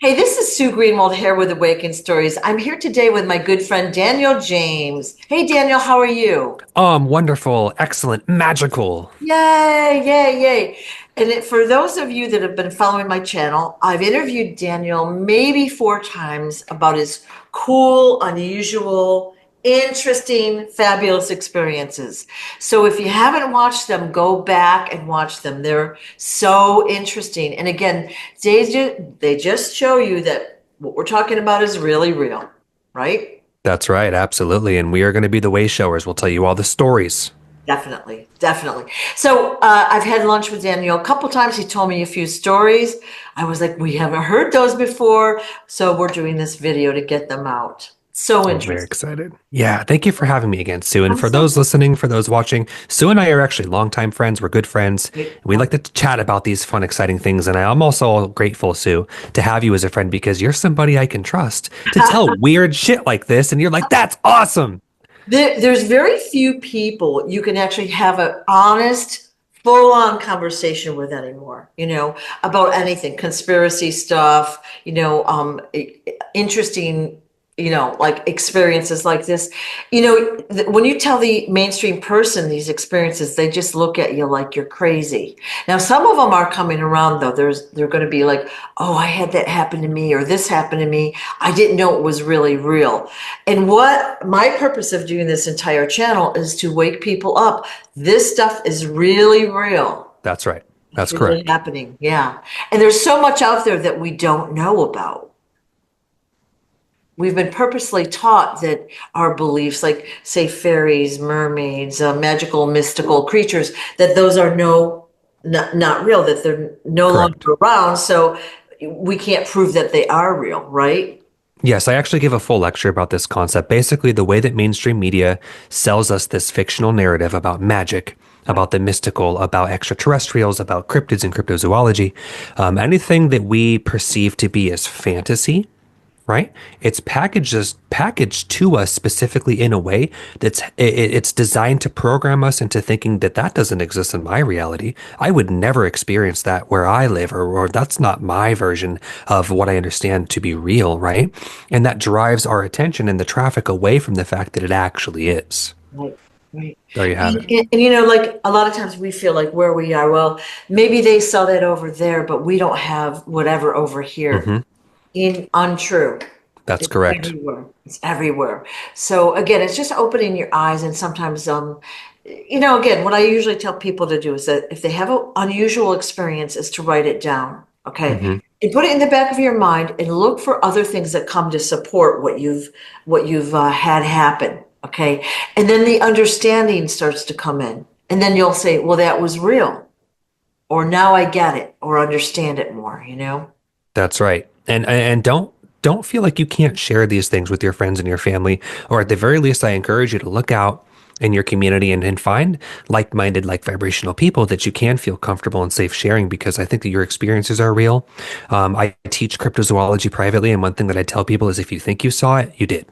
Hey, this is Sue Greenwald here with Awakened Stories. I'm here today with my good friend Daniel James. Hey, Daniel, how are you? Wonderful, excellent, magical. Yay, yay, yay. For those of you that have been following my channel, I've interviewed Daniel maybe 4 times about his cool, unusual, interesting, fabulous experiences. So if you haven't watched them, go back and watch them. They're so interesting. And again, they just show you that what we're talking about is really real, right? That's right, absolutely. And we are going to be the way showers. We'll tell you all the stories. Definitely, definitely. So I've had lunch with Daniel a couple times. He told me a few stories. I was like, we haven't heard those before. So we're doing this video to get them out. So I'm very interesting. excited. Yeah, thank you for having me again, Sue. And I'm for so those listening, for those watching, Sue and I are actually longtime friends. We're good friends. We like to chat about these fun, exciting things. And I'm also grateful, Sue, to have you as a friend because you're somebody I can trust to tell weird shit like this. And you're like, that's awesome. there's very few people you can actually have an honest, full-on conversation with anymore, about anything, conspiracy stuff, interesting, like experiences like this. When you tell the mainstream person these experiences, they just look at you like you're crazy. Now, some of them are coming around though. They're going to be like, "Oh, I had that happen to me," or "This happened to me. I didn't know it was really real." And what my purpose of doing this entire channel is to wake people up. This stuff is really real. That's right. It's That's really correct. happening. Yeah. And there's so much out there that we don't know about. We've been purposely taught that our beliefs, like say fairies, mermaids, magical, mystical creatures, that those are not real, that they're no Correct. longer around. So we can't prove that they are real, right? Yes, I actually give a full lecture about this concept. Basically, the way that mainstream media sells us this fictional narrative about magic, Right. about the mystical, about extraterrestrials, about cryptids and cryptozoology, anything that we perceive to be as fantasy, right? It's packaged to us specifically in a way it's designed to program us into thinking that that doesn't exist in my reality. I would never experience that where I live, or that's not my version of what I understand to be real, right? And that drives our attention and the traffic away from the fact that it actually is. Right, right. There you have it. And like a lot of times we feel like where we are, well, maybe they saw that over there, but we don't have whatever over here. Hmm. Untrue. That's It's correct. everywhere. It's everywhere. So again, it's just opening your eyes. And sometimes, again, what I usually tell people to do is that if they have an unusual experience, is to write it down. Okay. Hmm. And put it in the back of your mind and look for other things that come to support what you've had happen. Okay. And then the understanding starts to come in. And then you'll say, well, that was real. Or now I get it or understand it more. That's right. And don't feel like you can't share these things with your friends and your family, or at the very least, I encourage you to look out in your community and find like-minded, like vibrational people that you can feel comfortable and safe sharing because I think that your experiences are real. I teach cryptozoology privately, and one thing that I tell people is if you think you saw it, you did.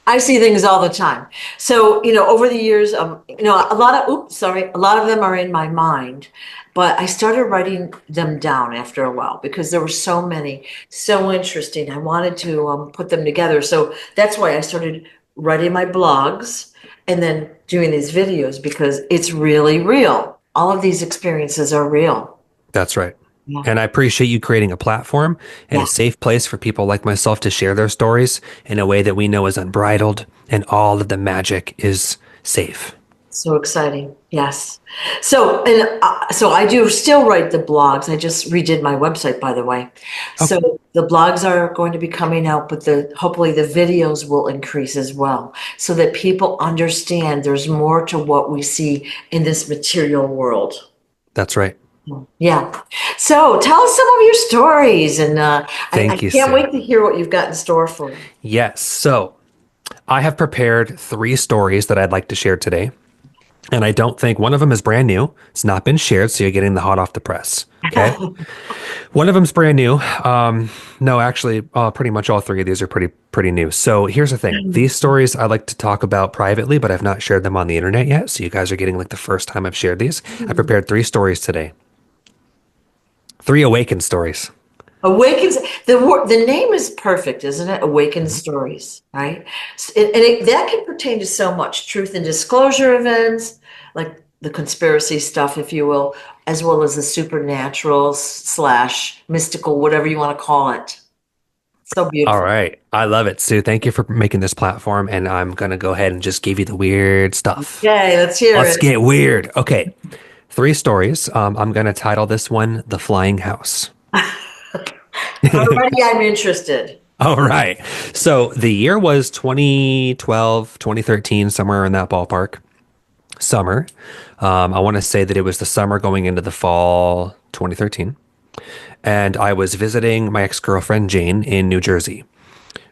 I see things all the time. So, over the years, a lot of them are in my mind, but I started writing them down after a while because there were so many, so interesting. I wanted to put them together. So that's why I started writing my blogs and then doing these videos because it's really real. All of these experiences are real. That's right. Yeah. And I appreciate you creating a platform and a Yeah. safe place for people like myself to share their stories in a way that we know is unbridled and all of the magic is safe. So exciting. Yes. So I do still write the blogs. I just redid my website, by the way. Okay. So the blogs are going to be coming out, but hopefully the videos will increase as well so that people understand there's more to what we see in this material world. That's right. Yeah. So tell us some of your stories, and I Thank you, can't Sue. wait to hear what you've got in store for me. Yes. So I have prepared 3 stories that I'd like to share today. And I don't think one of them is brand new. It's not been shared, so you're getting the hot off the press. Okay. One of them's brand new. No, actually, pretty much all 3 of these are pretty new. So here's the thing: these stories I like to talk about privately, but I've not shared them on the internet yet. So you guys are getting like the first time I've shared these. I prepared 3 stories today. 3 awakened stories. Awakens, the name is perfect, isn't it? Awaken Mhm. Stories, right? That can pertain to so much truth and disclosure events, like the conspiracy stuff, if you will, as well as the supernatural slash mystical, whatever you want to call it. So All beautiful. right. I love it, Sue. Thank you for making this platform. And I'm going to go ahead and just give you the weird stuff. Yay, let's hear Let's it. get weird. Okay. Three stories. I'm going to title this one The Flying House. Already I'm interested. All right. So the year was 2012, 2013, somewhere in that ballpark. Summer. I want to say that it was the summer going into the fall 2013. And I was visiting my ex-girlfriend Jane in New Jersey.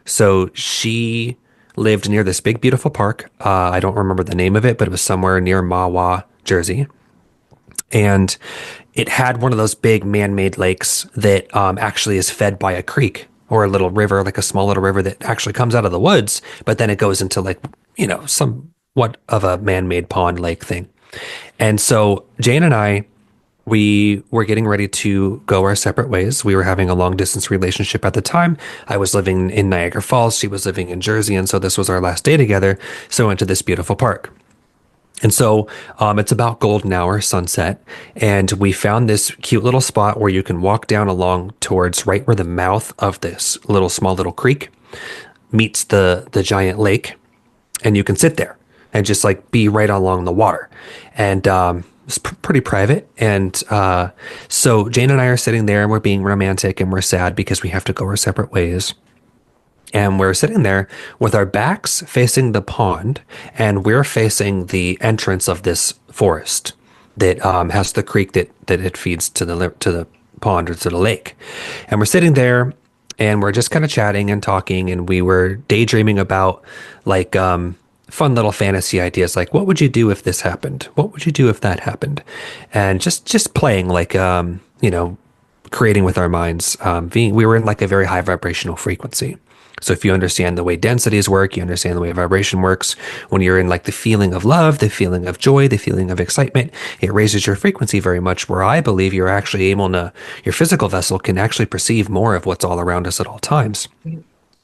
So she lived near this big, beautiful park. I don't remember the name of it, but it was somewhere near Mahwah, Jersey. And it had one of those big man-made lakes that actually is fed by a creek or a little river, like a small little river that actually comes out of the woods, but then it goes into like, somewhat of a man-made pond lake thing. And so Jane and I, we were getting ready to go our separate ways. We were having a long distance relationship at the time. I was living in Niagara Falls. She was living in Jersey. And so this was our last day together. So we went to this beautiful park. And so it's about golden hour, sunset, and we found this cute little spot where you can walk down along towards right where the mouth of this little small little creek meets the giant lake, and you can sit there and just like be right along the water, and it's pretty private. And so Jane and I are sitting there, and we're being romantic, and we're sad because we have to go our separate ways. And we're sitting there with our backs facing the pond, and we're facing the entrance of this forest that has the creek that it feeds to the pond or to the lake. And we're sitting there, and we're just kind of chatting and talking, and we were daydreaming about like fun little fantasy ideas, like what would you do if this happened? What would you do if that happened? And just playing like creating with our minds. We were in like a very high vibrational frequency. So if you understand the way densities work, you understand the way vibration works. When you're in like the feeling of love, the feeling of joy, the feeling of excitement, it raises your frequency very much, where I believe you're actually able to, your physical vessel can actually perceive more of what's all around us at all times,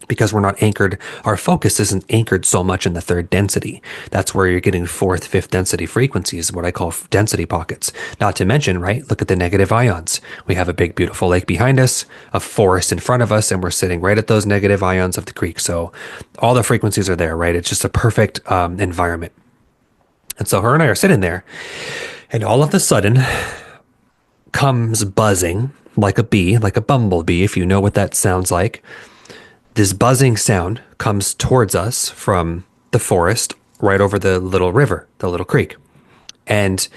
because we're not anchored. Our focus isn't anchored so much in the third density. That's where you're getting fourth, fifth density frequencies, what I call density pockets. Not to mention, right? Look at the negative ions. We have a big, beautiful lake behind us, a forest in front of us, and we're sitting right at those negative ions of the creek. So all the frequencies are there, right? It's just a perfect environment. And so her and I are sitting there, and all of a sudden comes buzzing like a bee, like a bumblebee, if you know what that sounds like. This buzzing sound comes towards us from the forest right over the little river, the little creek. And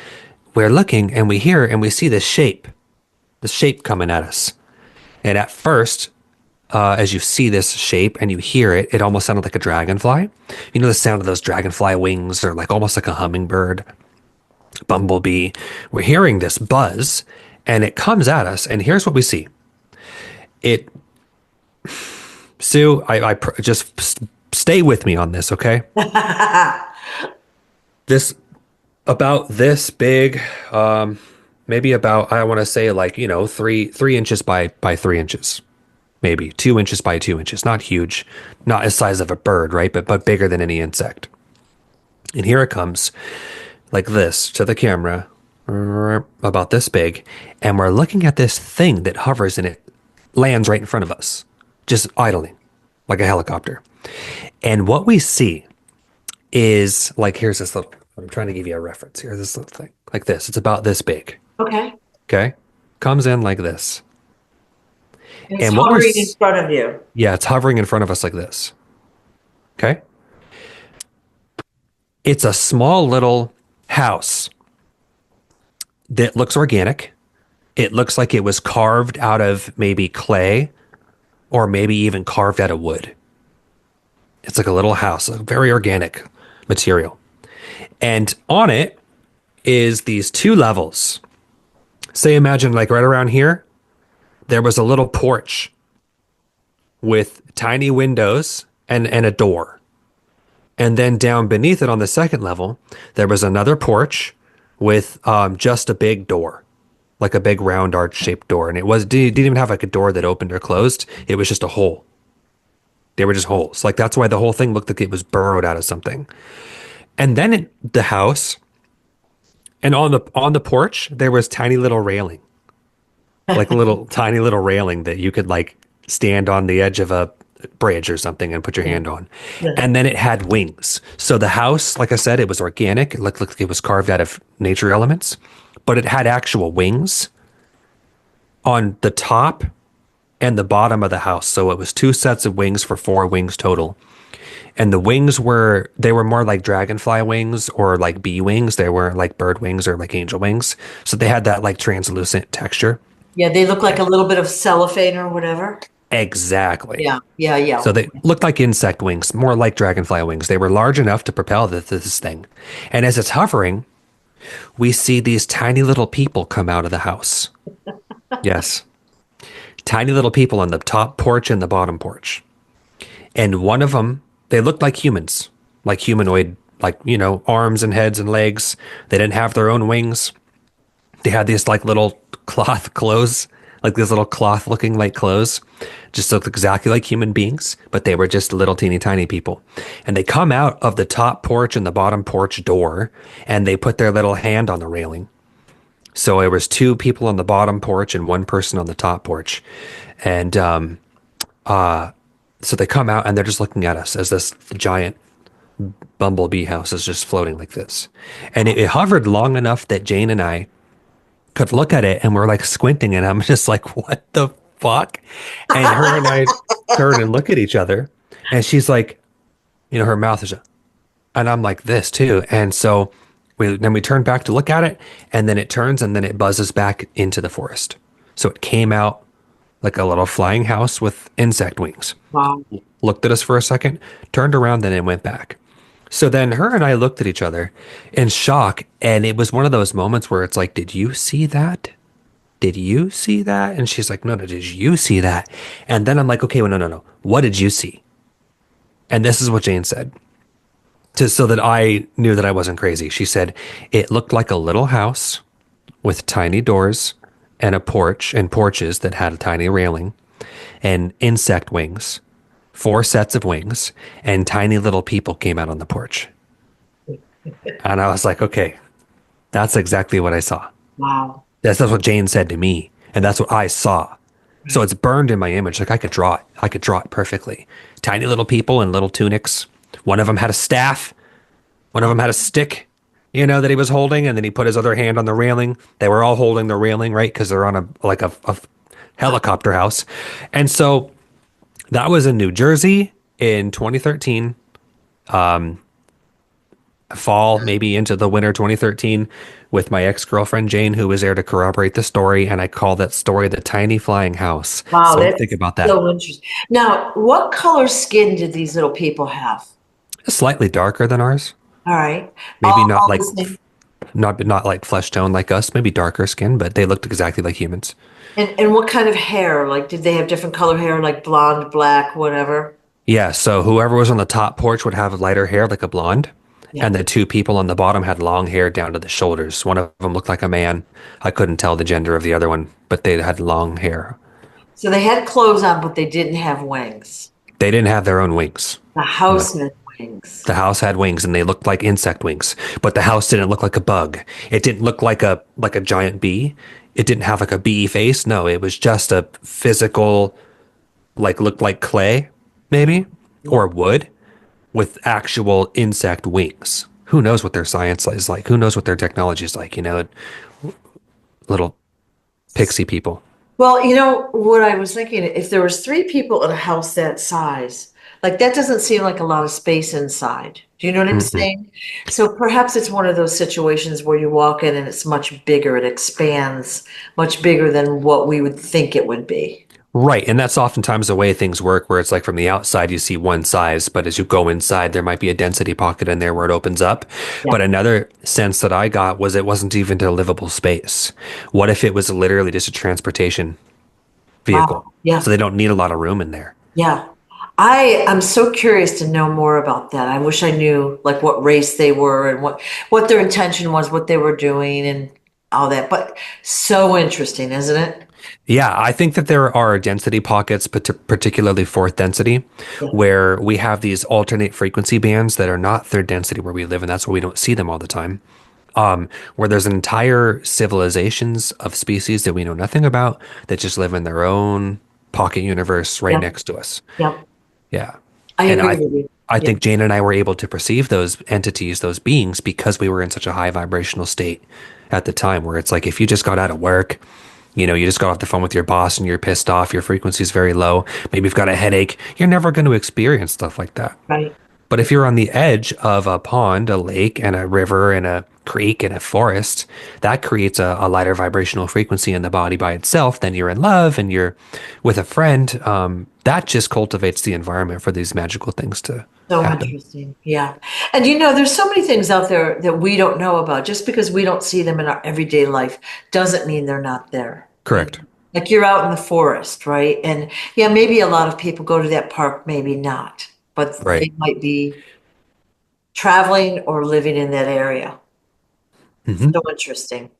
we're looking and we hear and we see the shape coming at us. And at first, as you see this shape and you hear it, it almost sounded like a dragonfly. You know the sound of those dragonfly wings, or like almost like a hummingbird, bumblebee. We're hearing this buzz and it comes at us. And here's what we see. It Sue, just stay with me on this, okay? This about this big, maybe about I want to say like three inches by 3 inches, maybe 2 inches by 2 inches. Not huge, not the size of a bird, right? But bigger than any insect. And here it comes, like this to the camera, about this big, and we're looking at this thing that hovers and it lands right in front of us, just idling like a helicopter. And what we see is like, here's this little, I'm trying to give you a reference here. This little thing like this. It's about this big. Okay. Okay. Comes in like this. It's And hovering in front of you. yeah, it's hovering in front of us like this. Okay. It's a small little house that looks organic. It looks like it was carved out of maybe clay or maybe even carved out of wood. It's like a little house, a very organic material. And on it is these two levels. Say, imagine like right around here, there was a little porch with tiny windows and a door. And then down beneath it on the second level, there was another porch with just a big door. like a big round arch shaped door. And it was didn't even have like a door that opened or closed. It was just a hole. They were just holes. Like that's why the whole thing looked like it was burrowed out of something. And then the house and on the porch there was tiny little railing, like a little tiny little railing that you could like stand on the edge of a bridge or something and put your hand on. Yeah. And then it had wings. So the house, like I said, it was organic. It looked like it was carved out of nature elements, but it had actual wings on the top and the bottom of the house. So it was two sets of wings for four wings total. And the wings they were more like dragonfly wings or like bee wings. They weren't like bird wings or like angel wings. So they had that like translucent texture. Yeah, they look like a little bit of cellophane or whatever. Exactly. Yeah, yeah, yeah. So they looked like insect wings, more like dragonfly wings. They were large enough to propel this thing. And as it's hovering, we see these tiny little people come out of the house. Yes. Tiny little people on the top porch and the bottom porch. And one of them, they looked like humans, like humanoid, like, arms and heads and legs. They didn't have their own wings. They had these like little cloth clothes, like these little cloth looking like clothes, just looked exactly like human beings, but they were just little teeny tiny people. And they come out of the top porch and the bottom porch door and they put their little hand on the railing. So there was two people on the bottom porch and one person on the top porch. And so they come out and they're just looking at us as this giant bumblebee house is just floating like this. And it hovered long enough that Jane and I could look at it and we're like squinting and I'm just like, what the fuck? And her and I turn and look at each other and she's like, her mouth is, and I'm like this too. And so we turn back to look at it and then it turns and then it buzzes back into the forest. So it came out like a little flying house with insect wings. Wow. Looked at us for a second, turned around, then it went back. So then her and I looked at each other in shock, and it was one of those moments where it's like, did you see that? Did you see that? And she's like, no, no, did you see that? And then I'm like, okay, well, no, no, no. What did you see? And this is what Jane said. So that I knew that I wasn't crazy. She said, it looked like a little house with tiny doors and a porch and porches that had a tiny railing and insect wings, four sets of wings, and tiny little people came out on the porch. And I was like, okay, that's exactly what I saw. Wow. That's what Jane said to me, and that's what I saw. So it's burned in my image. Like I could draw it. I could draw it perfectly. Tiny little people in little tunics. One of them had a staff. One of them had a stick, that he was holding, and then he put his other hand on the railing. They were all holding the railing, right? Because they're on a helicopter house. And so that was in New Jersey in 2013, fall, maybe into the winter 2013, with my ex-girlfriend Jane, who was there to corroborate the story. And I call that story the tiny flying house. Wow, So that's think about that. so interesting. Now, what color skin did these little people have? Slightly darker than ours. All right. Maybe not All like the same. not like flesh tone like us, maybe darker skin, but they looked exactly like humans. And what kind of hair? Like, did they have different color hair, like blonde, black, whatever? Yeah, so whoever was on the top porch would have lighter hair like a blonde, Yeah. and the two people on the bottom had long hair down to the shoulders. One of them looked like a man. I couldn't tell the gender of the other one, but they had long hair. So they had clothes on, but they didn't have wings. They didn't have their own wings. The house had wings. The house had wings and they looked like insect wings, but the house didn't look like a bug. It didn't look like a giant bee. It didn't have like a bee face. No, it was just a physical, like looked like clay, maybe, Yeah. or wood with actual insect wings. Who knows what their science is like? Who knows what their technology is like? Little pixie people. Well, what I was thinking, if there was three people in a house that size, like that doesn't seem like a lot of space inside. Do you know what I'm Mm-mm. saying? So perhaps it's one of those situations where you walk in and it's much bigger, it expands much bigger than what we would think it would be. Right. And that's oftentimes the way things work, where it's like from the outside, you see one size, but as you go inside, there might be a density pocket in there where it opens up. Yeah. But another sense that I got was it wasn't even a livable space. What if it was literally just a transportation vehicle? Wow. Yeah. So they don't need a lot of room in there. Yeah. I'm so curious to know more about that. I wish I knew like what race they were and what their intention was, what they were doing. And all that. But so interesting, isn't it? Yeah, I think that there are density pockets, particularly fourth density, Yeah. where we have these alternate frequency bands that are not third density where we live, and that's why we don't see them all the time. Where there's entire civilizations of species that we know nothing about that just live in their own pocket universe right Yeah. next to us. Yeah. Yeah. I And agree with you. I Yeah. think Jane and I were able to perceive those entities, those beings, because we were in such a high vibrational state at the time where it's like if you just got out of work, you just got off the phone with your boss and you're pissed off, your frequency is very low, maybe you've got a headache, you're never going to experience stuff like that. Right. But if you're on the edge of a pond, a lake, and a river, and a creek, and a forest, that creates a lighter vibrational frequency in the body by itself. Then you're in love and you're with a friend. That just cultivates the environment for these magical things to So happen. interesting. Yeah. And there's so many things out there that we don't know about. Just because we don't see them in our everyday life doesn't mean they're not there. Correct. Like you're out in the forest, right? And yeah, maybe a lot of people go to that park, maybe not, but Right. they might be traveling or living in that area. Hmm. So interesting.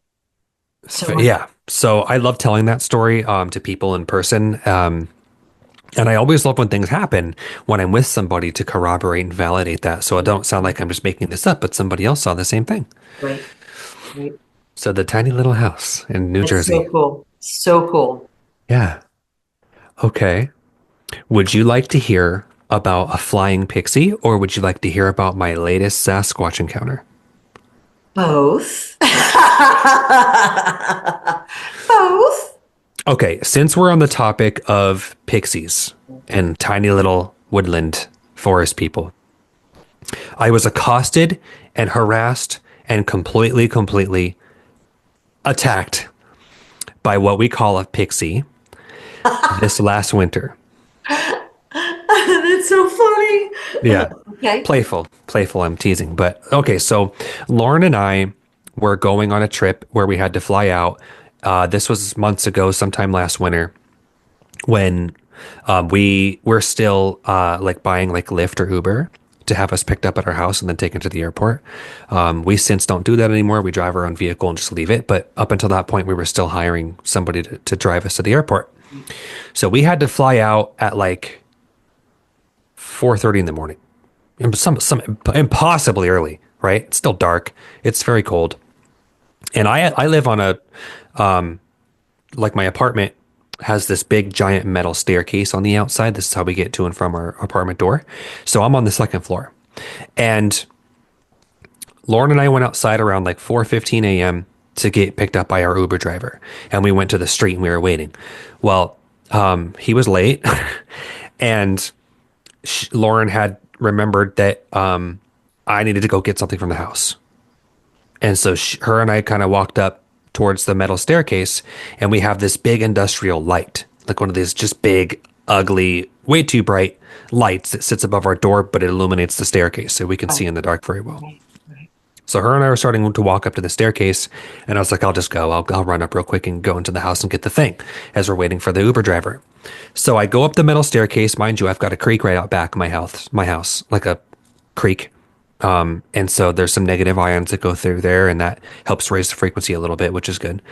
So Yeah. So I love telling that story to people in person. And I always love when things happen when I'm with somebody to corroborate and validate that. So I don't sound like I'm just making this up, but somebody else saw the same thing. right, right. So the tiny little house in New That's Jersey. so cool. So cool. Yeah. Okay. Would you like to hear about a flying pixie or would you like to hear about my latest Sasquatch encounter? Both. Both. Okay, since we're on the topic of pixies and tiny little woodland forest people, I was accosted and harassed and completely attacked by what we call a pixie this last winter. That's so funny. Yeah. Okay. Playful, I'm teasing. But okay, so Lauren and I were going on a trip where we had to fly out. This was months ago, sometime last winter, when we were still like buying like Lyft or Uber to have us picked up at our house and then taken to the airport. We since don't do that anymore. We drive our own vehicle and just leave it. But up until that point, we were still hiring somebody to drive us to the airport. So we had to fly out at like 4:30 in the morning. Some impossibly early, right? It's still dark. It's very cold. And I live on a like my apartment has this big giant metal staircase on the outside. This is how we get to and from our apartment door. So I'm on the second floor. And Lauren and I went outside around like 4:15 a.m. to get picked up by our Uber driver. And we went to the street and we were waiting. Well, he was late and Lauren had remembered that I needed to go get something from the house. And so her and I kind of walked up towards the metal staircase, and we have this big industrial light, like one of these just big, ugly, way too bright lights that sits above our door, but it illuminates the staircase so we can see Right, in the dark very well. right, right. So her and I were starting to walk up to the staircase, and I was like, I'll just go. I'll run up real quick and go into the house and get the thing as we're waiting for the Uber driver. So I go up the metal staircase. Mind you, I've got a creek right out back of my house, like a creek. And so there's some negative ions that go through there, and that helps raise the frequency a little bit, which is good.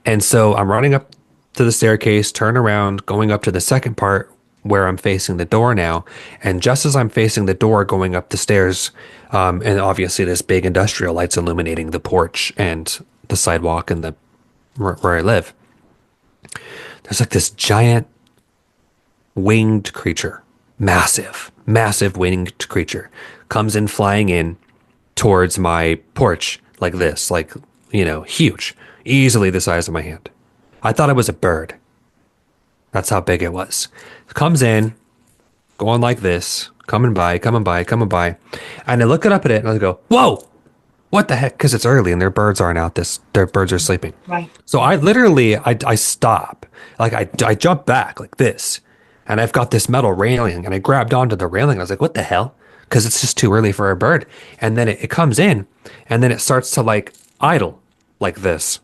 And so I'm running up to the staircase, turn around, going up to the second part where I'm facing the door now. And just as I'm facing the door going up the stairs, and obviously this big industrial light's illuminating the porch and the sidewalk and the where I live, there's like this giant winged creature, massive winged creature comes in flying in towards my porch like this, like, huge, easily the size of my hand. I thought it was a bird. That's how big it was. Comes in, going like this, coming by. And I look up at it and I go, whoa, what the heck? Because it's early and their birds aren't out. Their birds are sleeping. Right. So I literally, I stop. Like I jump back like this. And I've got this metal railing and I grabbed onto the railing. I was like, what the hell? Because it's just too early for a bird. And then it comes in and then it starts to like idle like this.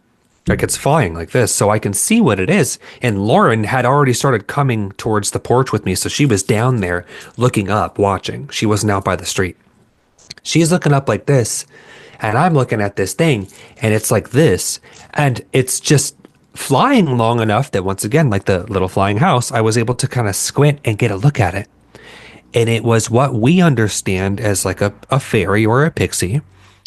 Like it's flying like this. So I can see what it is. And Lauren had already started coming towards the porch with me. So she was down there looking up, watching. She wasn't out by the street. She's looking up like this. And I'm looking at this thing and it's like this, and it's just flying long enough that once again, like the little flying house, I was able to kind of squint and get a look at it. And it was what we understand as like a fairy or a pixie.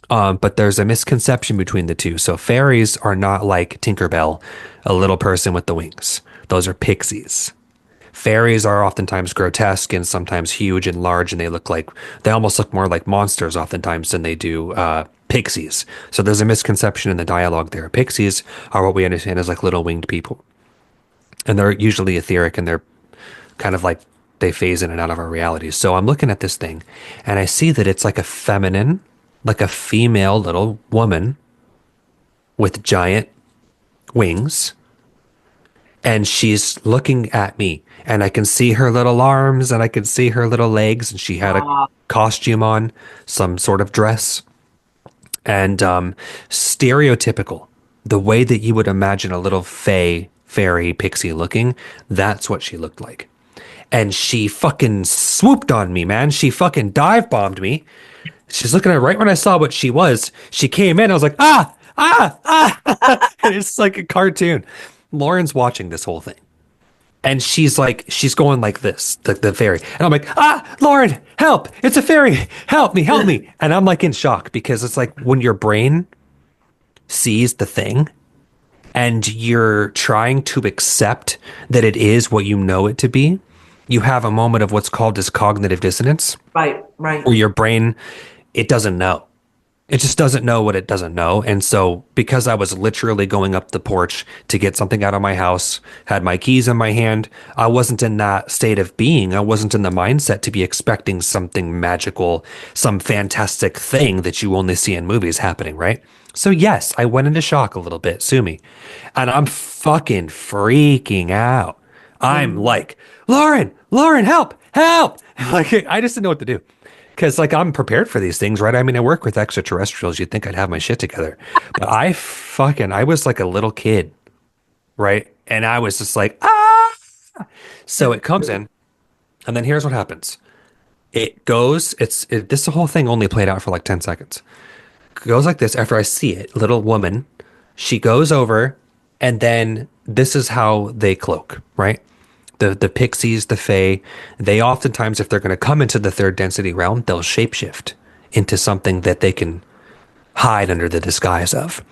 But there's a misconception between the two. So fairies are not like Tinkerbell, a little person with the wings. Those are pixies. Fairies are oftentimes grotesque and sometimes huge and large, and they almost look more like monsters oftentimes than they do pixies. So there's a misconception in the dialogue there. Pixies are what we understand as like little winged people, and they're usually etheric, and they're kind of like they phase in and out of our reality. So I'm looking at this thing, and I see that it's like a feminine, like a female little woman with giant wings, and she's looking at me, and I can see her little arms and I can see her little legs, and she had a Wow. costume on, some sort of dress, and stereotypical, the way that you would imagine a little fairy pixie looking, that's what she looked like. And she fucking swooped on me, man. She fucking dive bombed me. She's looking at right when I saw what she was. She came in. I was like, ah, ah, ah. It's like a cartoon. Lauren's watching this whole thing. And she's going like this, the fairy. And I'm like, ah, Lauren, help. It's a fairy. Help me, help me. And I'm like in shock because it's like when your brain sees the thing and you're trying to accept that it is what you know it to be, you have a moment of what's called as cognitive dissonance, Right, right. where your brain, it doesn't know. It just doesn't know what it doesn't know. And so, because I was literally going up the porch to get something out of my house, had my keys in my hand, I wasn't in that state of being. I wasn't in the mindset to be expecting something magical, some fantastic thing that you only see in movies happening, right? So, yes, I went into shock a little bit. Sue me. And I'm fucking freaking out. I'm Mm. like, Lauren, help, help. Like, I just didn't know what to do. Because, like, I'm prepared for these things, right? I mean, I work with extraterrestrials. You'd think I'd have my shit together. But I was like a little kid, right? And I was just like, ah. So it comes in, and then here's what happens. This whole thing only played out for like 10 seconds. It goes like this after I see it, little woman. She goes over, and then this is how they cloak, right? The pixies, the fae, they oftentimes, if they're going to come into the third density realm, they'll shapeshift into something that they can hide under the disguise of.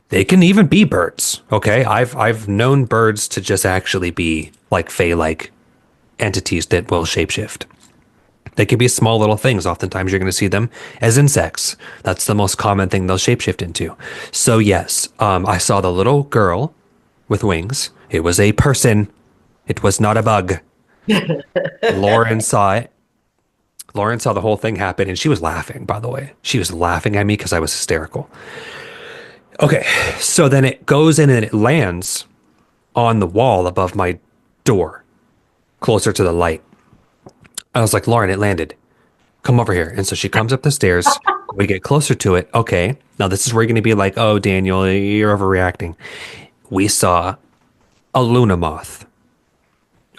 They can even be birds. Okay, I've known birds to just actually be like fae-like entities that will shapeshift. They can be small little things. Oftentimes, you're going to see them as insects. That's the most common thing they'll shapeshift into. So yes, I saw the little girl with wings. It was a person. It was not a bug. Lauren saw it. Lauren saw the whole thing happen, and she was laughing, by the way. She was laughing at me because I was hysterical. Okay, so then it goes in and it lands on the wall above my door, closer to the light. I was like, Lauren, it landed. Come over here. And so she comes up the stairs. We get closer to it. Okay, now this is where you're going to be like, oh, Daniel, you're overreacting. We saw a Luna moth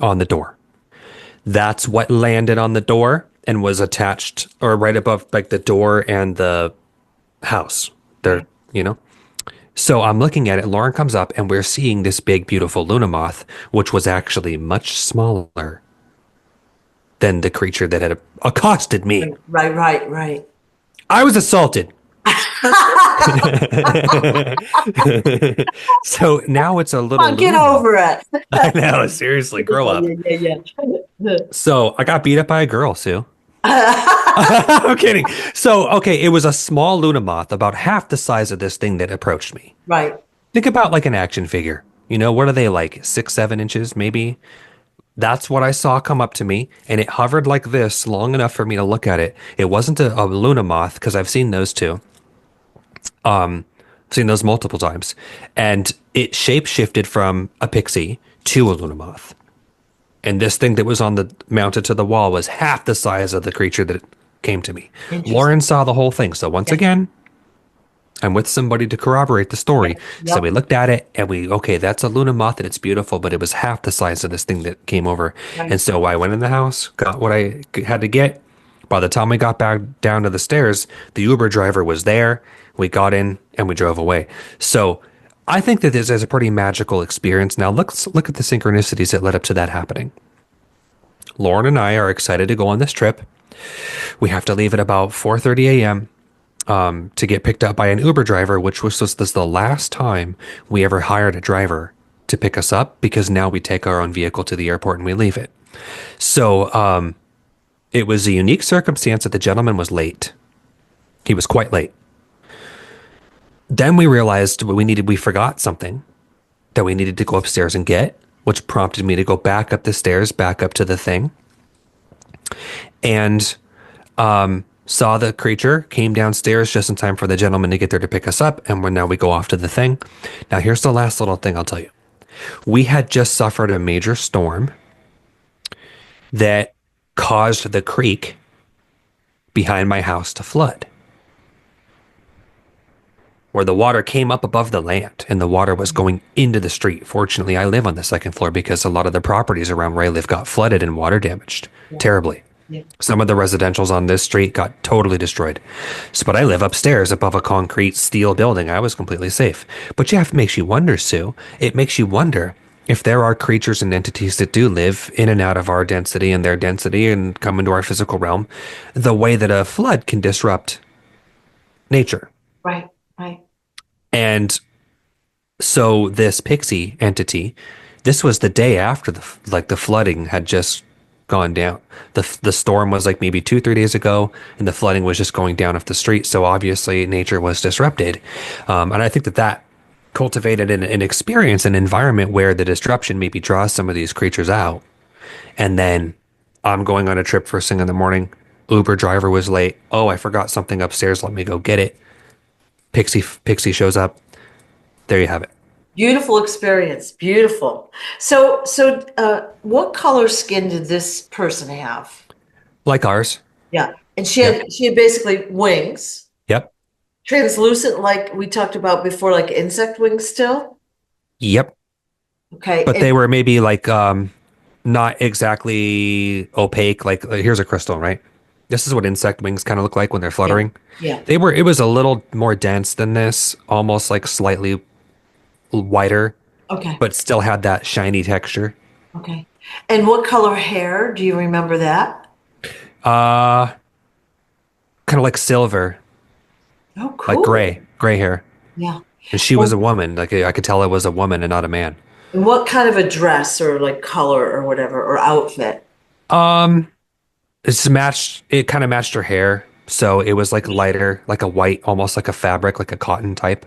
on the door. That's what landed on the door and was attached or right above like the door and the house there, you know? So I'm looking at it. Lauren comes up and we're seeing this big, beautiful Luna moth, which was actually much smaller than the creature that had accosted me. Right, right, right. I was assaulted. So now it's a little Come on, get Luna moth. over it. I know, seriously, grow up. Yeah, yeah, So I got beat up by a girl, Sue. yeah. I'm kidding. So, okay, it was a small Luna moth, about half the size of this thing that approached me. Right. Think about like an action figure. You know, what are they like? 6, 7 inches, maybe? That's what I saw come up to me, and it hovered like this long enough for me to look at it. It wasn't a Luna moth, because I've seen those too. I've seen those multiple times. And it shape shifted from a pixie to a Luna moth. And this thing that was on the mounted to the wall was half the size of the creature that came to me. Interesting. Lauren saw the whole thing. So once again, I'm with somebody to corroborate the story. So Yep. we looked at it and okay, that's a Luna moth and it's beautiful, but it was half the size of this thing that came over. Right. And so I went in the house, got what I had to get, By the time we got back down to the stairs, the Uber driver was there. We got in and we drove away. So I think that this is a pretty magical experience. Now let's look at the synchronicities that led up to that happening. Lauren and I are excited to go on this trip. We have to leave at about 4:30 a.m. To get picked up by an Uber driver, which was just this the last time we ever hired a driver to pick us up because now we take our own vehicle to the airport and we leave it. So it was a unique circumstance that the gentleman was late. He was quite late. Then we realized we forgot something that we needed to go upstairs and get, which prompted me to go back up the stairs, back up to the thing, and saw the creature, came downstairs just in time for the gentleman to get there to pick us up, and now we go off to the thing. Now, here's the last little thing I'll tell you. We had just suffered a major storm that caused the creek behind my house to flood, where the water came up above the land and the water was going into the street. Fortunately, I live on the second floor because a lot of the properties around where I live got flooded and water damaged terribly. Yeah. Some of the residentials on this street got totally destroyed. So, but I live upstairs above a concrete steel building. I was completely safe. But it makes you wonder, Sue. It makes you wonder if there are creatures and entities that do live in and out of our density and their density and come into our physical realm, the way that a flood can disrupt nature. Right, right. And so this Pixie entity, this was the day after the flooding had just gone down. The storm was like maybe 2-3 days ago, and the flooding was just going down off the street. So obviously nature was disrupted, and I think that cultivated an experience, an environment where the disruption maybe draws some of these creatures out. And then I'm going on a trip first thing in the morning. Uber driver was late. Oh, I forgot something upstairs. Let me go get it. Pixie shows up. There you have it. Beautiful experience. Beautiful. So, what color skin did this person have? Like ours. Yeah. And Yep. she had basically wings, Yep. translucent, like we talked about before, like insect wings still. Yep. Okay. But they were maybe like not exactly opaque. Like here's a crystal, right? This is what insect wings kind of look like when they're Yeah. fluttering. Yeah. It was a little more dense than this, almost like slightly whiter, Okay. but still had that shiny texture. Okay. And what color hair? Do you remember that? Uh, Kind of like silver, Oh, like cool. gray hair. Yeah. And she was And, a woman. Like I could tell it was a woman and not a man. and what kind of a dress or like color or whatever or outfit? Um, it kind of matched her hair. So it was like lighter, like a white, almost like a fabric, like a cotton type.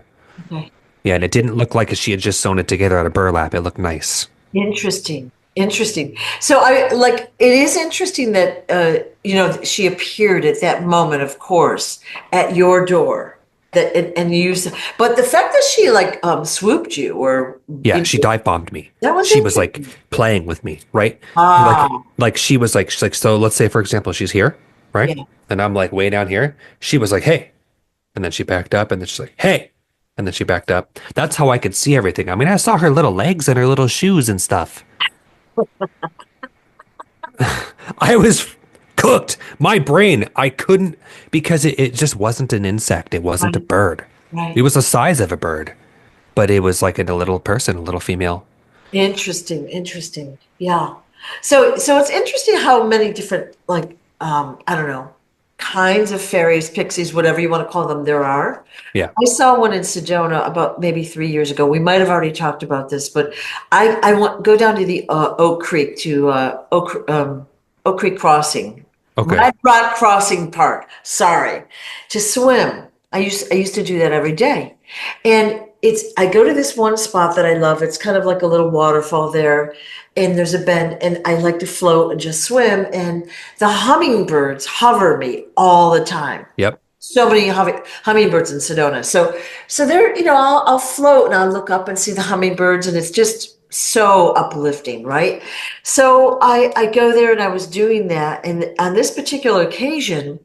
Okay. Yeah, and it didn't look like she had just sewn it together out of burlap. It looked nice. Interesting. Interesting. So I like it is interesting that she appeared at that moment, of course, at your door. And you but the fact that she like swooped you or Yeah, she dive bombed me. that was She was like interesting. playing with me, right? Like Ah, she's like, so let's say for example, she's here, right? yeah. And I'm like way down here. She was like, hey. And then she backed up and then she's like, hey. And then she backed up. That's how I could see everything. I mean, I saw her little legs and her little shoes and stuff. I was cooked. My brain, I couldn't because it just wasn't an insect. It wasn't a Right, bird. It right. was the size of a bird, but it was like a little person, a little female. Interesting, interesting. Yeah. So it's interesting how many different like I don't know, kinds of fairies, pixies, whatever you want to call them, there are. Yeah. I saw one in Sedona about maybe 3 years ago. We might have already talked about this, but I want go down to the Oak Creek to Oak Creek Crossing, Okay. Red Rock Crossing Park. Sorry, to swim. I used to do that every day, and I go to this one spot that I love. It's kind of like a little waterfall there, and there's a bend, and I like to float and just swim. And the hummingbirds hover me all the time. Yep. So many hummingbirds in Sedona. So there, I'll float and I'll look up and see the hummingbirds, and it's just so uplifting, right? So I go there and I was doing that, and on this particular occasion,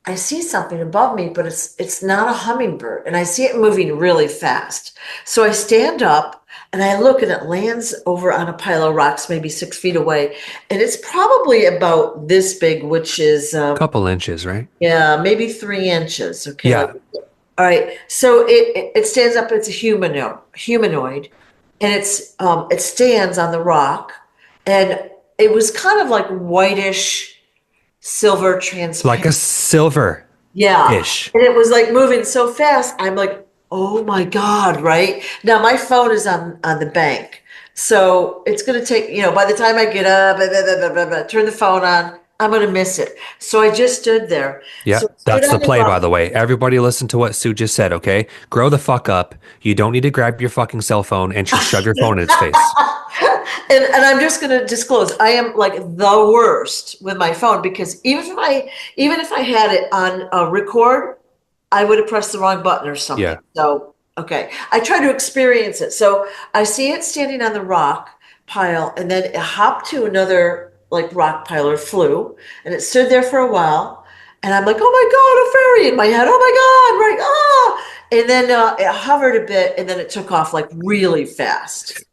I see something above me, but it's not a hummingbird, and I see it moving really fast. So I stand up And I look and it lands over on a pile of rocks, maybe 6 feet away. And it's probably about this big, which is, Couple inches, right? yeah, maybe 3 inches. Okay. Like, Yeah. all right. So it stands up. It's a humanoid, and it stands on the rock, and it was kind of like whitish, silver, Like a transparent. silver-ish. Yeah. And it was like moving so fast. I'm like, oh my God, right? Now my phone is on the bank. So it's gonna take, by the time I get up, blah, blah, blah, blah, blah, turn the phone on, I'm gonna miss it. So I just stood there. Yeah, So I stood that's the on the play, by rock. the way. Everybody listen to what Sue just said, okay? Grow the fuck up. You don't need to grab your fucking cell phone and just shove your phone in its face. And I'm just going to disclose, I am like the worst with my phone because even if I had it on a record, I would have pressed the wrong button or something. Yeah. So, okay. I try to experience it. So I see it standing on the rock pile and then it hopped to another like rock pile or flew and it stood there for a while. And I'm like, oh my God, a fairy in my head. Oh my God, right. Ah. And then it hovered a bit and then it took off like really fast.